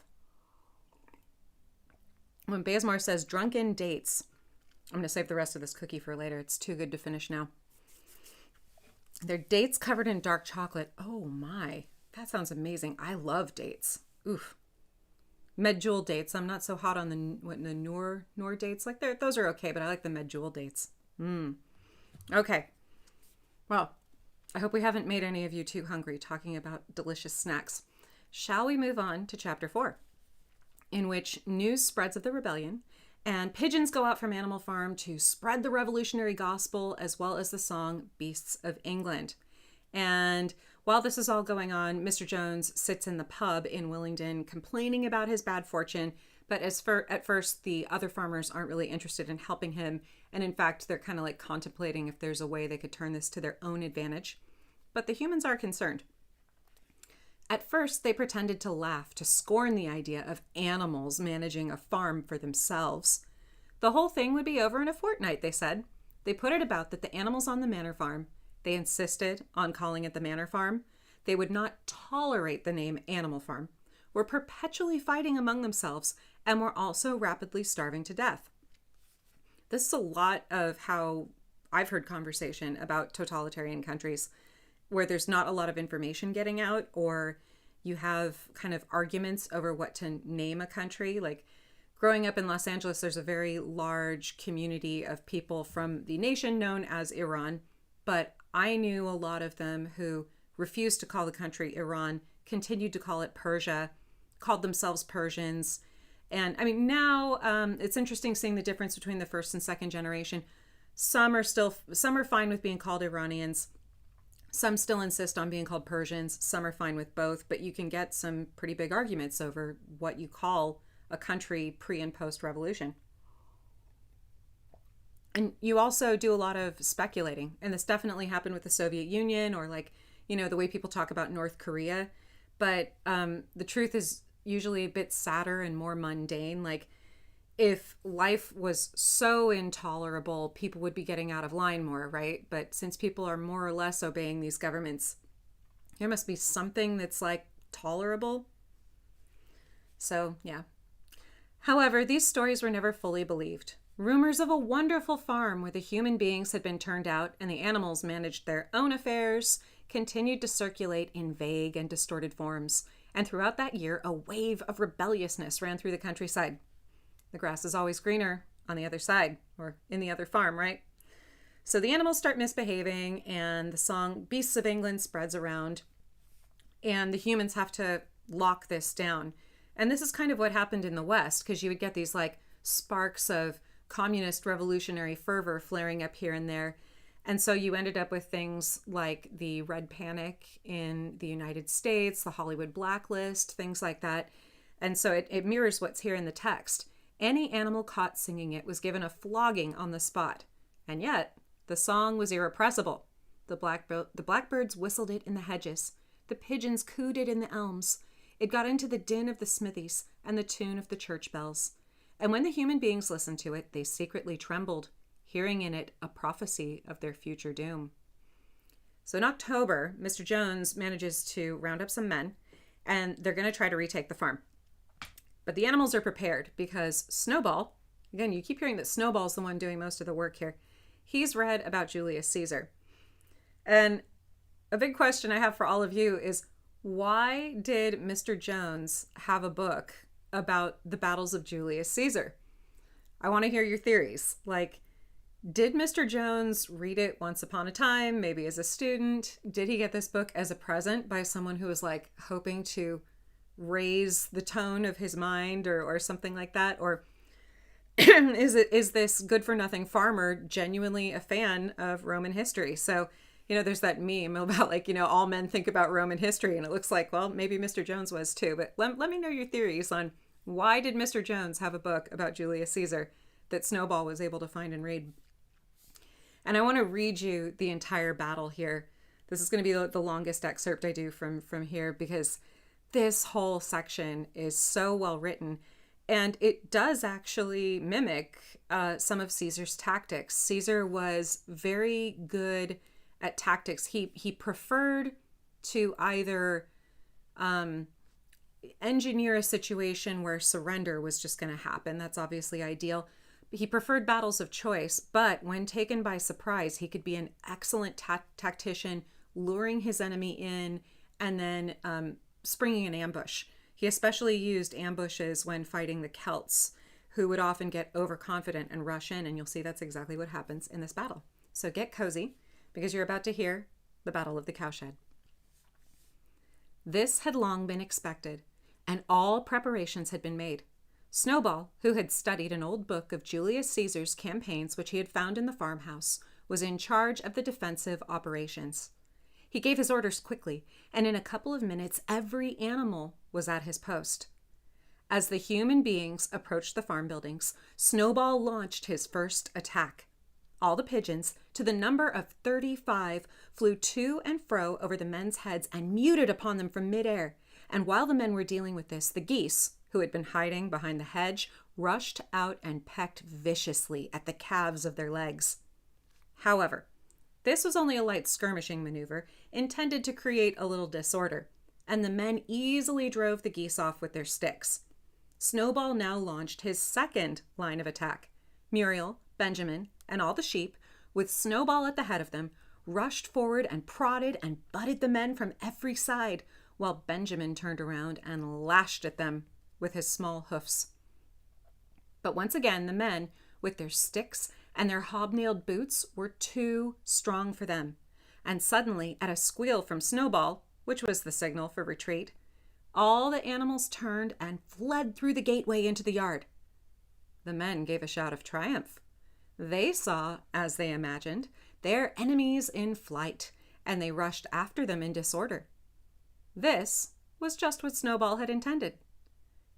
When Bazemore says drunken dates, I'm going to save the rest of this cookie for later. It's too good to finish now. They're dates covered in dark chocolate. Oh my, that sounds amazing. I love dates. Oof. Medjool dates. I'm not so hot on the Noor dates. Like those are okay, but I like the Medjool dates. Okay. Well, I hope we haven't made any of you too hungry talking about delicious snacks. Shall we move on to chapter 4, in which news spreads of the rebellion and pigeons go out from Animal Farm to spread the revolutionary gospel as well as the song Beasts of England. And while this is all going on, Mr. Jones sits in the pub in Willingdon complaining about his bad fortune. But at first, the other farmers aren't really interested in helping him. And in fact, they're kind of like contemplating if there's a way they could turn this to their own advantage. But the humans are concerned. At first, they pretended to laugh, to scorn the idea of animals managing a farm for themselves. The whole thing would be over in a fortnight, they said. They put it about that the animals on the manor farm, they insisted on calling it the manor farm. They would not tolerate the name Animal Farm, were perpetually fighting among themselves, and were also rapidly starving to death. This is a lot of how I've heard conversation about totalitarian countries, where there's not a lot of information getting out, or you have kind of arguments over what to name a country. Like growing up in Los Angeles, there's a very large community of people from the nation known as Iran, but I knew a lot of them who refused to call the country Iran, continued to call it Persia, called themselves Persians. And I mean, now it's interesting seeing the difference between the first and second generation. Some are fine with being called Iranians. Some still insist on being called Persians. Some are fine with both, but you can get some pretty big arguments over what you call a country pre and post revolution. And you also do a lot of speculating, and this definitely happened with the Soviet Union, or like, the way people talk about North Korea. But the truth is usually a bit sadder and more mundane. Like, if life was so intolerable, people would be getting out of line more, right? But since people are more or less obeying these governments, there must be something that's like tolerable. So, yeah. However, these stories were never fully believed. Rumors of a wonderful farm where the human beings had been turned out and the animals managed their own affairs continued to circulate in vague and distorted forms. And throughout that year, a wave of rebelliousness ran through the countryside. The grass is always greener on the other side, or in the other farm, right? So the animals start misbehaving, and the song Beasts of England spreads around, and the humans have to lock this down. And this is kind of what happened in the West, because you would get these like sparks of communist revolutionary fervor flaring up here and there. And so you ended up with things like the Red Panic in the United States, the Hollywood Blacklist, things like that. And so it mirrors what's here in the text. Any animal caught singing it was given a flogging on the spot. And yet, the song was irrepressible. The blackbirds whistled it in the hedges. The pigeons cooed it in the elms. It got into the din of the smithies and the tune of the church bells. And when the human beings listened to it, they secretly trembled, hearing in it a prophecy of their future doom. So in October, Mr. Jones manages to round up some men, and they're going to try to retake the farm. But the animals are prepared because Snowball, again, you keep hearing that Snowball's the one doing most of the work here. He's read about Julius Caesar. And a big question I have for all of you is, why did Mr. Jones have a book about the battles of Julius Caesar? I want to hear your theories. Like, did Mr. Jones read it once upon a time, maybe as a student? Did he get this book as a present by someone who was like hoping to raise the tone of his mind or something like that? Or is this good for nothing farmer genuinely a fan of Roman history? So, there's that meme about like, all men think about Roman history, and it looks like, well, maybe Mr. Jones was too. But let me know your theories on why did Mr. Jones have a book about Julius Caesar that Snowball was able to find and read. And I want to read you the entire battle here. This is going to be the longest excerpt I do from here, because this whole section is so well written, and it does actually mimic some of Caesar's tactics. Caesar was very good at tactics. He preferred to either engineer a situation where surrender was just going to happen. That's obviously ideal. He preferred battles of choice, but when taken by surprise, he could be an excellent tactician, luring his enemy in and then springing an ambush. He especially used ambushes when fighting the Celts, who would often get overconfident and rush in, and you'll see that's exactly what happens in this battle. So get cozy, because you're about to hear the Battle of the Cowshed. This had long been expected, and all preparations had been made. Snowball, who had studied an old book of Julius Caesar's campaigns which he had found in the farmhouse, was in charge of the defensive operations. He gave his orders quickly, and in a couple of minutes every animal was at his post. As the human beings approached the farm buildings, Snowball launched his first attack. All the pigeons, to the number of 35, flew to and fro over the men's heads and muted upon them from midair. And while the men were dealing with this, the geese, who had been hiding behind the hedge, rushed out and pecked viciously at the calves of their legs. However, this was only a light skirmishing maneuver intended to create a little disorder, and the men easily drove the geese off with their sticks. Snowball now launched his second line of attack. Muriel, Benjamin, and all the sheep, with Snowball at the head of them, rushed forward and prodded and butted the men from every side, while Benjamin turned around and lashed at them with his small hoofs. But once again, the men, with their sticks and their hobnailed boots, were too strong for them. And suddenly, at a squeal from Snowball, which was the signal for retreat, all the animals turned and fled through the gateway into the yard. The men gave a shout of triumph. They saw, as they imagined, their enemies in flight, and they rushed after them in disorder. This was just what Snowball had intended.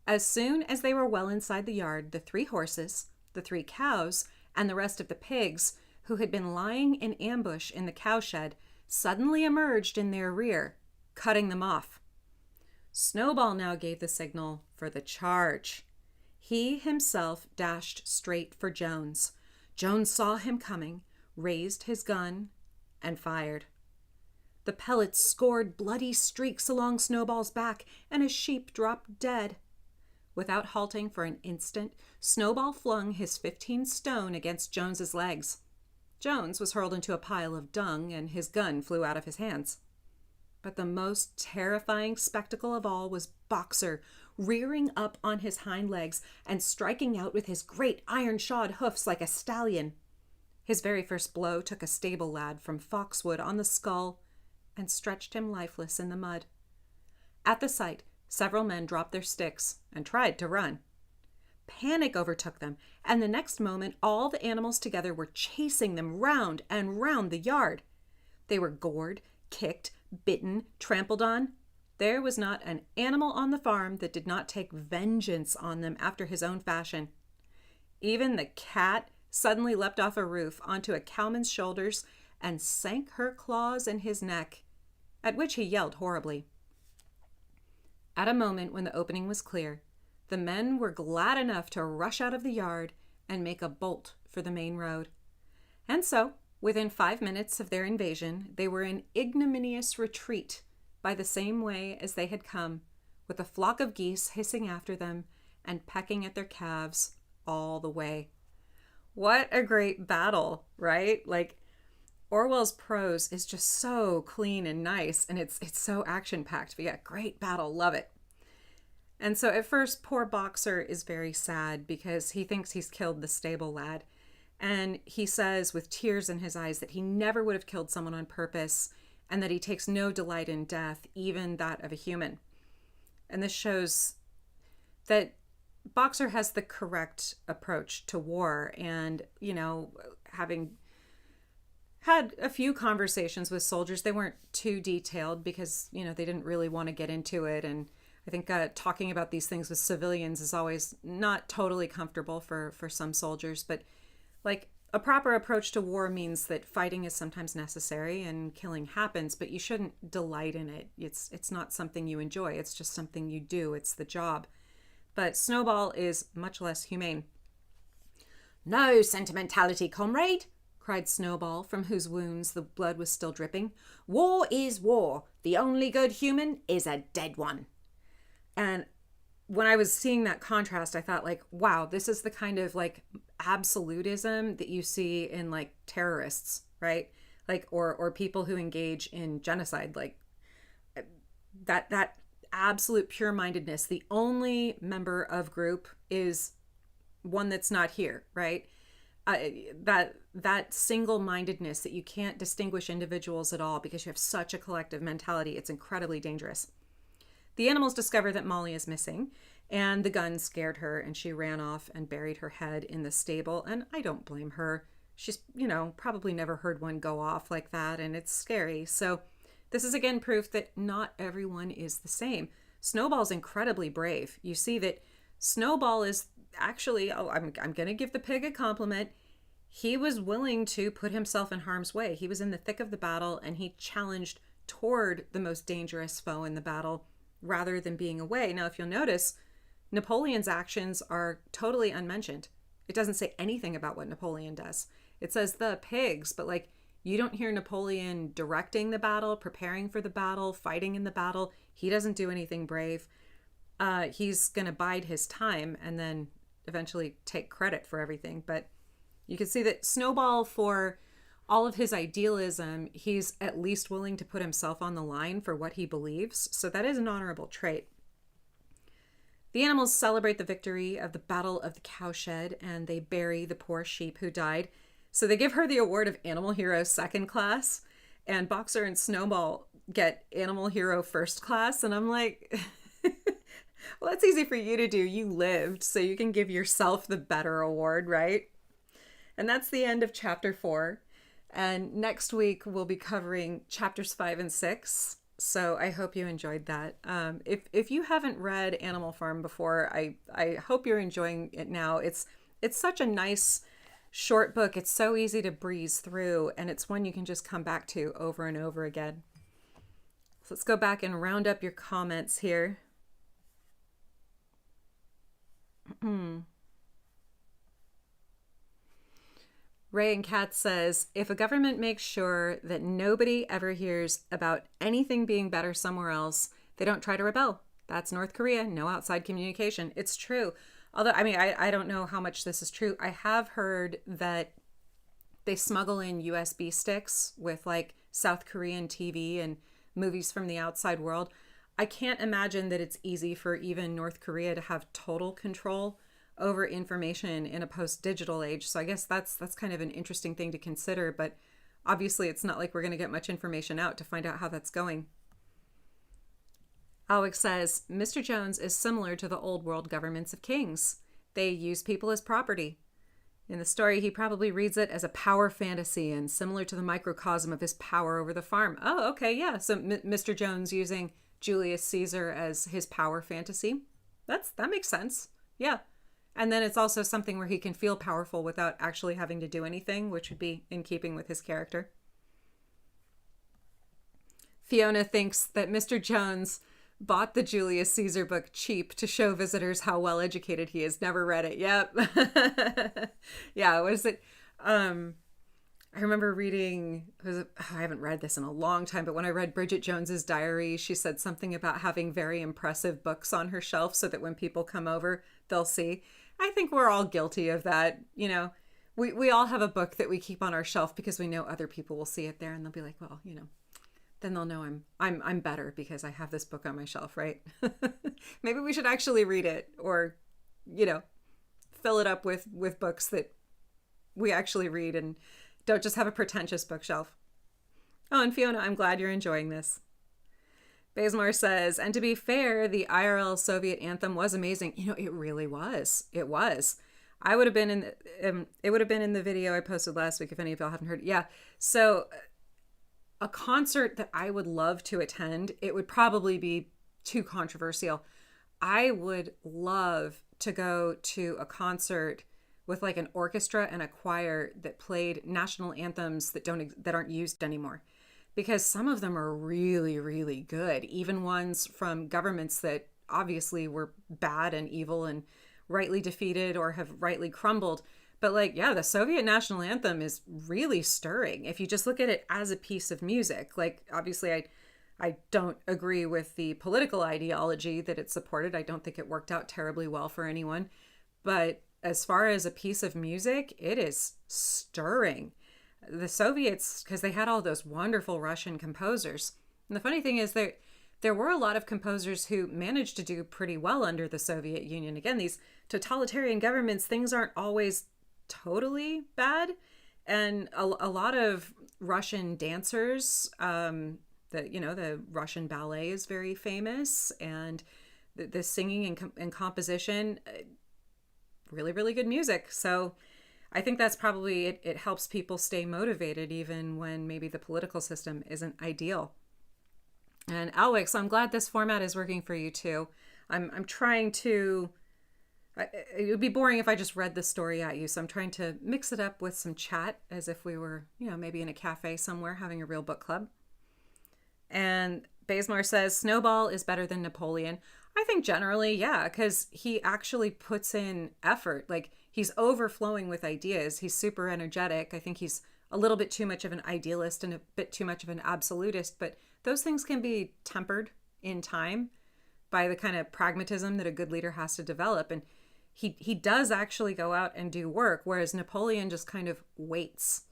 As soon as they were well inside the yard, the 3 horses, the 3 cows, and the rest of the pigs, who had been lying in ambush in the cowshed, suddenly emerged in their rear, cutting them off. Snowball now gave the signal for the charge. He himself dashed straight for Jones. Jones saw him coming, raised his gun, and fired. The pellets scored bloody streaks along Snowball's back, and a sheep dropped dead. Without halting for an instant, Snowball flung his 15 stone against Jones's legs. Jones was hurled into a pile of dung, and his gun flew out of his hands. But the most terrifying spectacle of all was Boxer, rearing up on his hind legs and striking out with his great iron-shod hoofs like a stallion. His very first blow took a stable lad from Foxwood on the skull and stretched him lifeless in the mud. At the sight, several men dropped their sticks and tried to run. Panic overtook them, and the next moment all the animals together were chasing them round and round the yard. They were gored, kicked, bitten, trampled on. There was not an animal on the farm that did not take vengeance on them after his own fashion. Even the cat suddenly leapt off a roof onto a cowman's shoulders and sank her claws in his neck, at which he yelled horribly. At a moment when the opening was clear, the men were glad enough to rush out of the yard and make a bolt for the main road. And so, within 5 minutes of their invasion, they were in ignominious retreat by the same way as they had come, with a flock of geese hissing after them and pecking at their calves all the way. What a great battle, right? Like, Orwell's prose is just so clean and nice, and it's so action-packed. But yeah, great battle, love it. And so at first, poor Boxer is very sad because he thinks he's killed the stable lad. And he says with tears in his eyes that he never would have killed someone on purpose and that he takes no delight in death, even that of a human. And this shows that Boxer has the correct approach to war. And, you know, having had a few conversations with soldiers, they weren't too detailed because, you know, they didn't really want to get into it. And I think talking about these things with civilians is always not totally comfortable for some soldiers. But like, a proper approach to war means that fighting is sometimes necessary and killing happens, but you shouldn't delight in it. It's not something you enjoy. It's just something you do. It's the job. But Snowball is much less humane. "No sentimentality, comrade," cried Snowball, from whose wounds the blood was still dripping. "War is war. The only good human is a dead one." And when I was seeing that contrast, I thought, like, wow, this is the kind of like absolutism that you see in like terrorists, right? Like, or people who engage in genocide, like that absolute pure-mindedness. The only member of group is one that's not here, right? That single-mindedness that you can't distinguish individuals at all because you have such a collective mentality. It's incredibly dangerous. The animals discover that Molly is missing, and the gun scared her, and she ran off and buried her head in the stable. And I don't blame her. She's, probably never heard one go off like that, and it's scary. So this is again proof that not everyone is the same. Snowball's incredibly brave. You see that Snowball is actually, I'm going to give the pig a compliment. He was willing to put himself in harm's way. He was in the thick of the battle, and he challenged toward the most dangerous foe in the battle rather than being away. Now, if you'll notice, Napoleon's actions are totally unmentioned. It doesn't say anything about what Napoleon does. It says the pigs, but you don't hear Napoleon directing the battle, preparing for the battle, fighting in the battle. He doesn't do anything brave. He's going to bide his time and then eventually take credit for everything. But you can see that Snowball, for all of his idealism, he's at least willing to put himself on the line for what he believes. So that is an honorable trait. The animals celebrate the victory of the Battle of the Cowshed, and they bury the poor sheep who died. So they give her the award of Animal Hero Second Class, and Boxer and Snowball get Animal Hero First Class. And I'm like, well, that's easy for you to do. You lived, so you can give yourself the better award, right? And that's the end of chapter 4. And next week we'll be covering chapters 5 and 6. So I hope you enjoyed that. If you haven't read Animal Farm before, I hope you're enjoying it now. It's such a nice short book. It's so easy to breeze through, and it's one you can just come back to over and over again. So let's go back and round up your comments here. Ray and Kat says, if a government makes sure that nobody ever hears about anything being better somewhere else, they don't try to rebel. That's North Korea. No outside communication. It's true. Although, I don't know how much this is true. I have heard that they smuggle in USB sticks with South Korean TV and movies from the outside world. I can't imagine that it's easy for even North Korea to have total control over information in a post-digital age. So I guess that's kind of an interesting thing to consider, but obviously it's not like we're going to get much information out to find out how that's going. Alex says, Mr. Jones is similar to the old world governments of kings. They use people as property. In the story, he probably reads it as a power fantasy and similar to the microcosm of his power over the farm. Oh, okay, yeah. So Mr. Jones using Julius Caesar as his power fantasy. That makes sense. Yeah. And then it's also something where he can feel powerful without actually having to do anything, which would be in keeping with his character. Fiona thinks that Mr. Jones bought the Julius Caesar book cheap to show visitors how well educated he is. Never read it. Yep. Yeah, what is it? I remember reading, I haven't read this in a long time, but when I read Bridget Jones's diary, she said something about having very impressive books on her shelf so that when people come over, they'll see. I think we're all guilty of that. We all have a book that we keep on our shelf because we know other people will see it there and they'll be like, well, then they'll know I'm better because I have this book on my shelf, right? Maybe we should actually read it or, fill it up with books that we actually read and don't just have a pretentious bookshelf. Oh, and Fiona, I'm glad you're enjoying this. Bazemore says, and to be fair, the IRL Soviet anthem was amazing. It really was. It was. I would have been it would have been in the video I posted last week if any of y'all haven't heard it. Yeah. So a concert that I would love to attend, it would probably be too controversial. I would love to go to a concert with an orchestra and a choir that played national anthems that aren't used anymore, because some of them are really, really good, even ones from governments that obviously were bad and evil and rightly defeated or have rightly crumbled. But the Soviet national anthem is really stirring if you just look at it as a piece of music. Obviously I don't agree with the political ideology that it supported. I don't think it worked out terribly well for anyone. But as far as a piece of music, it is stirring. The Soviets, because they had all those wonderful Russian composers. And the funny thing is that there were a lot of composers who managed to do pretty well under the Soviet Union. Again, these totalitarian governments, things aren't always totally bad. And a lot of Russian dancers, The Russian ballet is very famous, and the singing and composition, really, really good music. So I think that's probably it helps people stay motivated even when maybe the political system isn't ideal. And Alex, I'm glad this format is working for you too. I'm trying to. It would be boring if I just read the story at you, so I'm trying to mix it up with some chat as if we were, maybe in a cafe somewhere having a real book club. And Bazemar says Snowball is better than Napoleon. I think generally, yeah, because he actually puts in effort. Like, he's overflowing with ideas. He's super energetic. I think he's a little bit too much of an idealist and a bit too much of an absolutist, but those things can be tempered in time by the kind of pragmatism that a good leader has to develop. And he does actually go out and do work, whereas Napoleon just kind of waits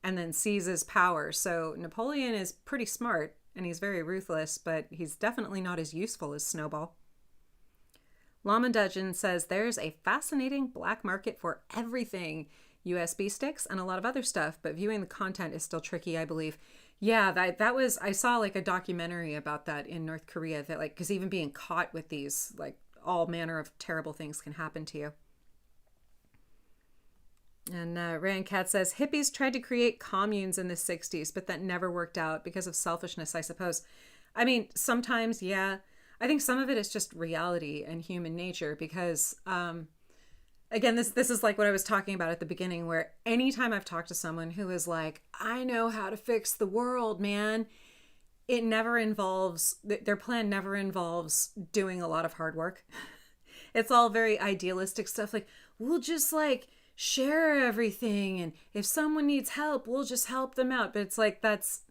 and then seizes power. So Napoleon is pretty smart and he's very ruthless, but he's definitely not as useful as Snowball. Lama Dudgeon says there's a fascinating black market for everything, USB sticks and a lot of other stuff, but viewing the content is still tricky, I believe. Yeah, that was, I saw like a documentary about that in North Korea, that like, because even being caught with these, like, all manner of terrible things can happen to you. And Rand Cat says hippies tried to create communes in the 60s, but that never worked out because of selfishness, I suppose. I mean, sometimes, yeah. I think some of it is just reality and human nature because, again, this is like what I was talking about at the beginning, where anytime I've talked to someone who is like, I know how to fix the world, man, it never involves, their plan never involves doing a lot of hard work. It's all very idealistic stuff. Like, we'll just like share everything. And if someone needs help, we'll just help them out. But it's like, that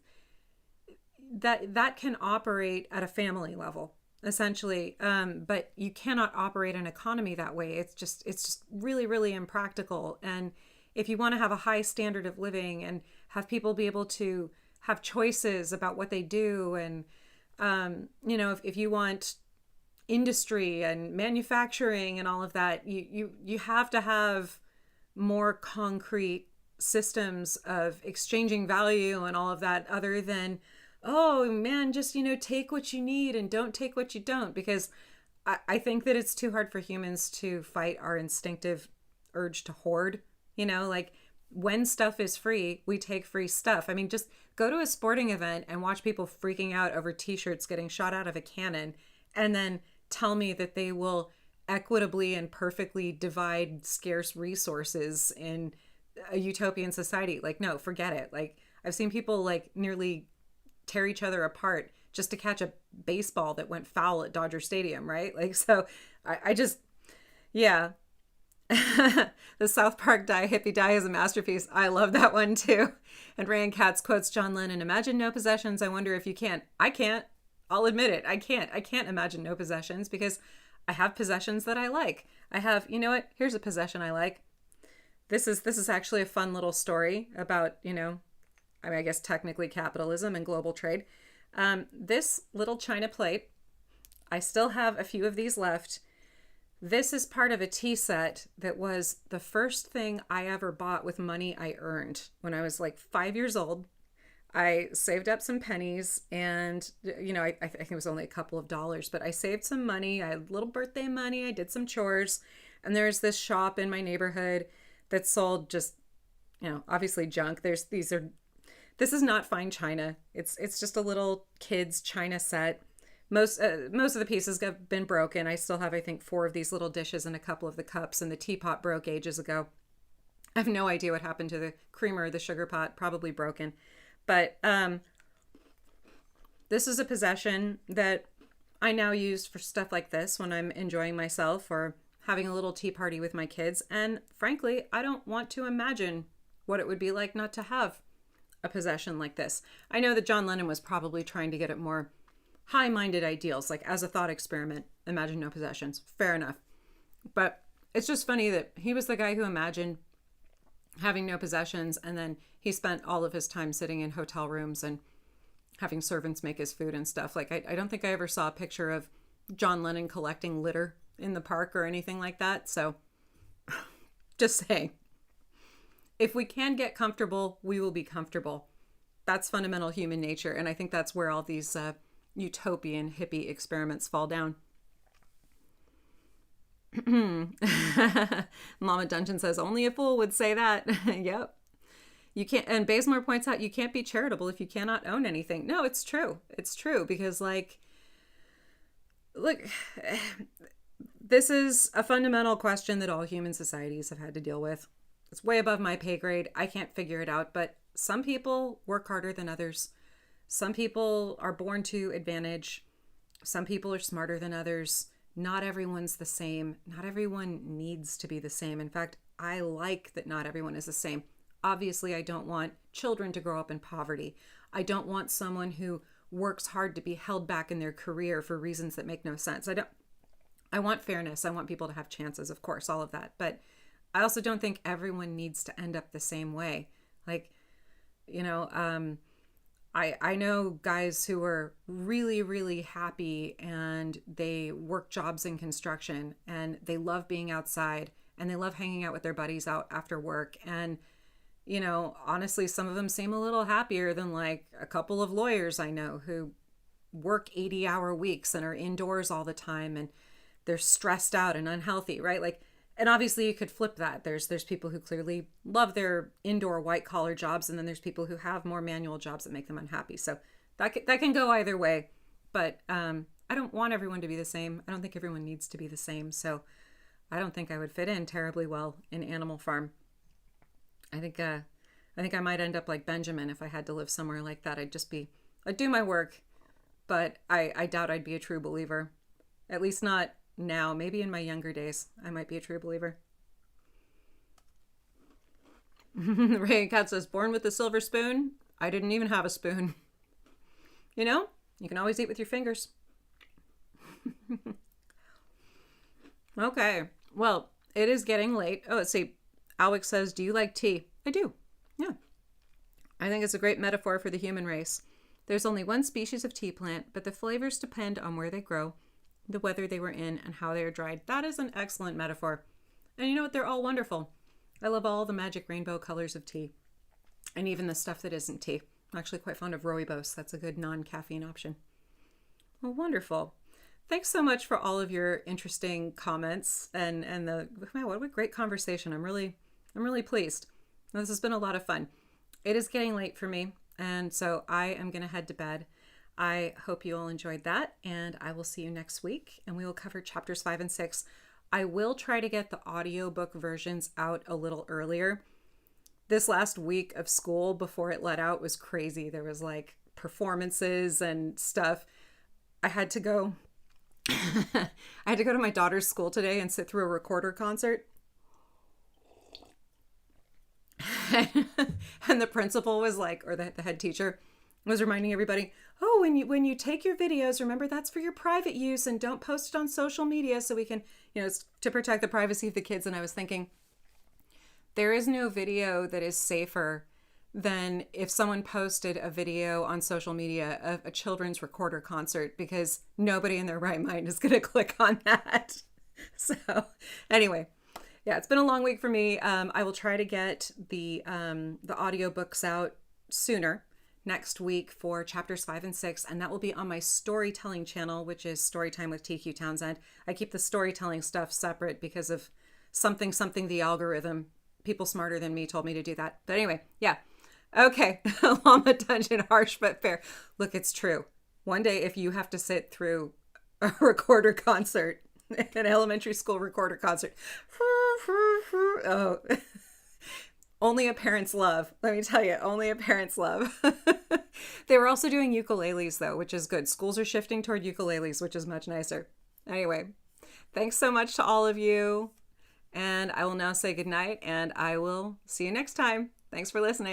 can operate at a family level, essentially. But you cannot operate an economy that way. It's just really, really impractical. And if you want to have a high standard of living and have people be able to have choices about what they do, and if you want industry and manufacturing and all of that, you have to have more concrete systems of exchanging value and all of that, other than, oh man, just take what you need and don't take what you don't. Because I think that it's too hard for humans to fight our instinctive urge to hoard. Like, when stuff is free, we take free stuff. I mean, just go to a sporting event and watch people freaking out over t-shirts getting shot out of a cannon, and then tell me that they will equitably and perfectly divide scarce resources in a utopian society. Like, no, forget it. Like, I've seen people like nearly tear each other apart just to catch a baseball that went foul at Dodger Stadium, right? Like, so I just, yeah. The South Park Die Hippie Die is a masterpiece. I love that one too. And Rand Katz quotes John Lennon, imagine no possessions. I wonder if you can. I can't. I'll admit it. I can't imagine no possessions because I have possessions that I like. I have, you know what? Here's a possession I like. This is actually a fun little story about, I guess technically capitalism and global trade. This little china plate, I still have a few of these left. This is part of a tea set that was the first thing I ever bought with money I earned when I was like 5 years old. I saved up some pennies and, I think it was only a couple of dollars, but I saved some money. I had little birthday money. I did some chores. And there's this shop in my neighborhood that sold just, obviously junk. This is not fine china. It's just a little kid's china set. Most of the pieces have been broken. I still have, I think, 4 of these little dishes and a couple of the cups, and the teapot broke ages ago. I have no idea what happened to the creamer or the sugar pot, probably broken. But this is a possession that I now use for stuff like this when I'm enjoying myself or having a little tea party with my kids. And frankly, I don't want to imagine what it would be like not to have a possession like this. I know that John Lennon was probably trying to get at more high-minded ideals, like as a thought experiment, imagine no possessions. Fair enough. But it's just funny that he was the guy who imagined having no possessions, and then he spent all of his time sitting in hotel rooms and having servants make his food and stuff. Like, I don't think I ever saw a picture of John Lennon collecting litter in the park or anything like that. So just saying, if we can get comfortable, we will be comfortable. that's fundamental human nature. And I think that's where all these utopian hippie experiments fall down. Mama Dungeon says, only a fool would say that. Yep. You can't, and Bazemore points out, you can't be charitable if you cannot own anything. No, it's true. It's true because, like, look, this is a fundamental question that all human societies have had to deal with. It's way above my pay grade. I can't figure it out, but some people work harder than others. Some people are born to advantage. Some people are smarter than others. Not everyone's the same. Not everyone needs to be the same. In fact, I like that not everyone is the same. Obviously, I don't want children to grow up in poverty. I don't want someone who works hard to be held back in their career for reasons that make no sense. I want fairness. I want people to have chances, of course, all of that. But I also don't think everyone needs to end up the same way. Like, you know, I know guys who are really, really happy and they work jobs in construction and they love being outside and they love hanging out with their buddies out after work. And, you know, honestly, some of them seem a little happier than like a couple of lawyers I know who work 80-hour weeks and are indoors all the time and they're stressed out and unhealthy, right? Like, and obviously you could flip that. There's people who clearly love their indoor white collar jobs, and then there's people who have more manual jobs that make them unhappy. So that can go either way. But I don't want everyone to be the same. I don't think everyone needs to be the same. So I don't think I would fit in terribly well in Animal Farm. I think I might end up like Benjamin if I had to live somewhere like that. I'd do my work, but I doubt I'd be a true believer. At least not now. Maybe in my younger days, I might be a true believer. Ray Cat says, born with a silver spoon. I didn't even have a spoon. You know, you can always eat with your fingers. Okay. Well, it is getting late. Oh, let's see. Alwick says, do you like tea? I do. Yeah. I think it's a great metaphor for the human race. There's only one species of tea plant, but the flavors depend on where they grow, the weather they were in, and how they are dried. That is an excellent metaphor. And you know what? They're all wonderful. I love all the magic rainbow colors of tea. And even the stuff that isn't tea. I'm actually quite fond of rooibos. That's a good non-caffeine option. Well, wonderful. Thanks so much for all of your interesting comments and wow, what a great conversation. I'm really pleased. This has been a lot of fun. It is getting late for me, and so I am going to head to bed. I hope you all enjoyed that, and I will see you next week, and we will cover chapters 5 and 6. I will try to get the audiobook versions out a little earlier. This last week of school before it let out was crazy. There was like performances and stuff. I had to go to my daughter's school today and sit through a recorder concert. And the principal was like, or the head teacher was reminding everybody, oh, when you take your videos, remember that's for your private use and don't post it on social media so we can, it's to protect the privacy of the kids. And I was thinking, there is no video that is safer than if someone posted a video on social media of a children's recorder concert, because nobody in their right mind is going to click on that. So anyway, yeah, it's been a long week for me. I will try to get the audiobooks out sooner next week for chapters 5 and 6, and that will be on my storytelling channel, which is Storytime with TQ Townsend. I keep the storytelling stuff separate because of something the algorithm. People smarter than me told me to do that. But anyway, yeah. Okay. Llama Dungeon, harsh but fair. Look, it's true. One day, if you have to sit through a recorder concert, an elementary school recorder concert, oh, only a parent's love. Let me tell you, only a parent's love. They were also doing ukuleles, though, which is good. Schools are shifting toward ukuleles, which is much nicer. Anyway, thanks so much to all of you. And I will now say goodnight, and I will see you next time. Thanks for listening.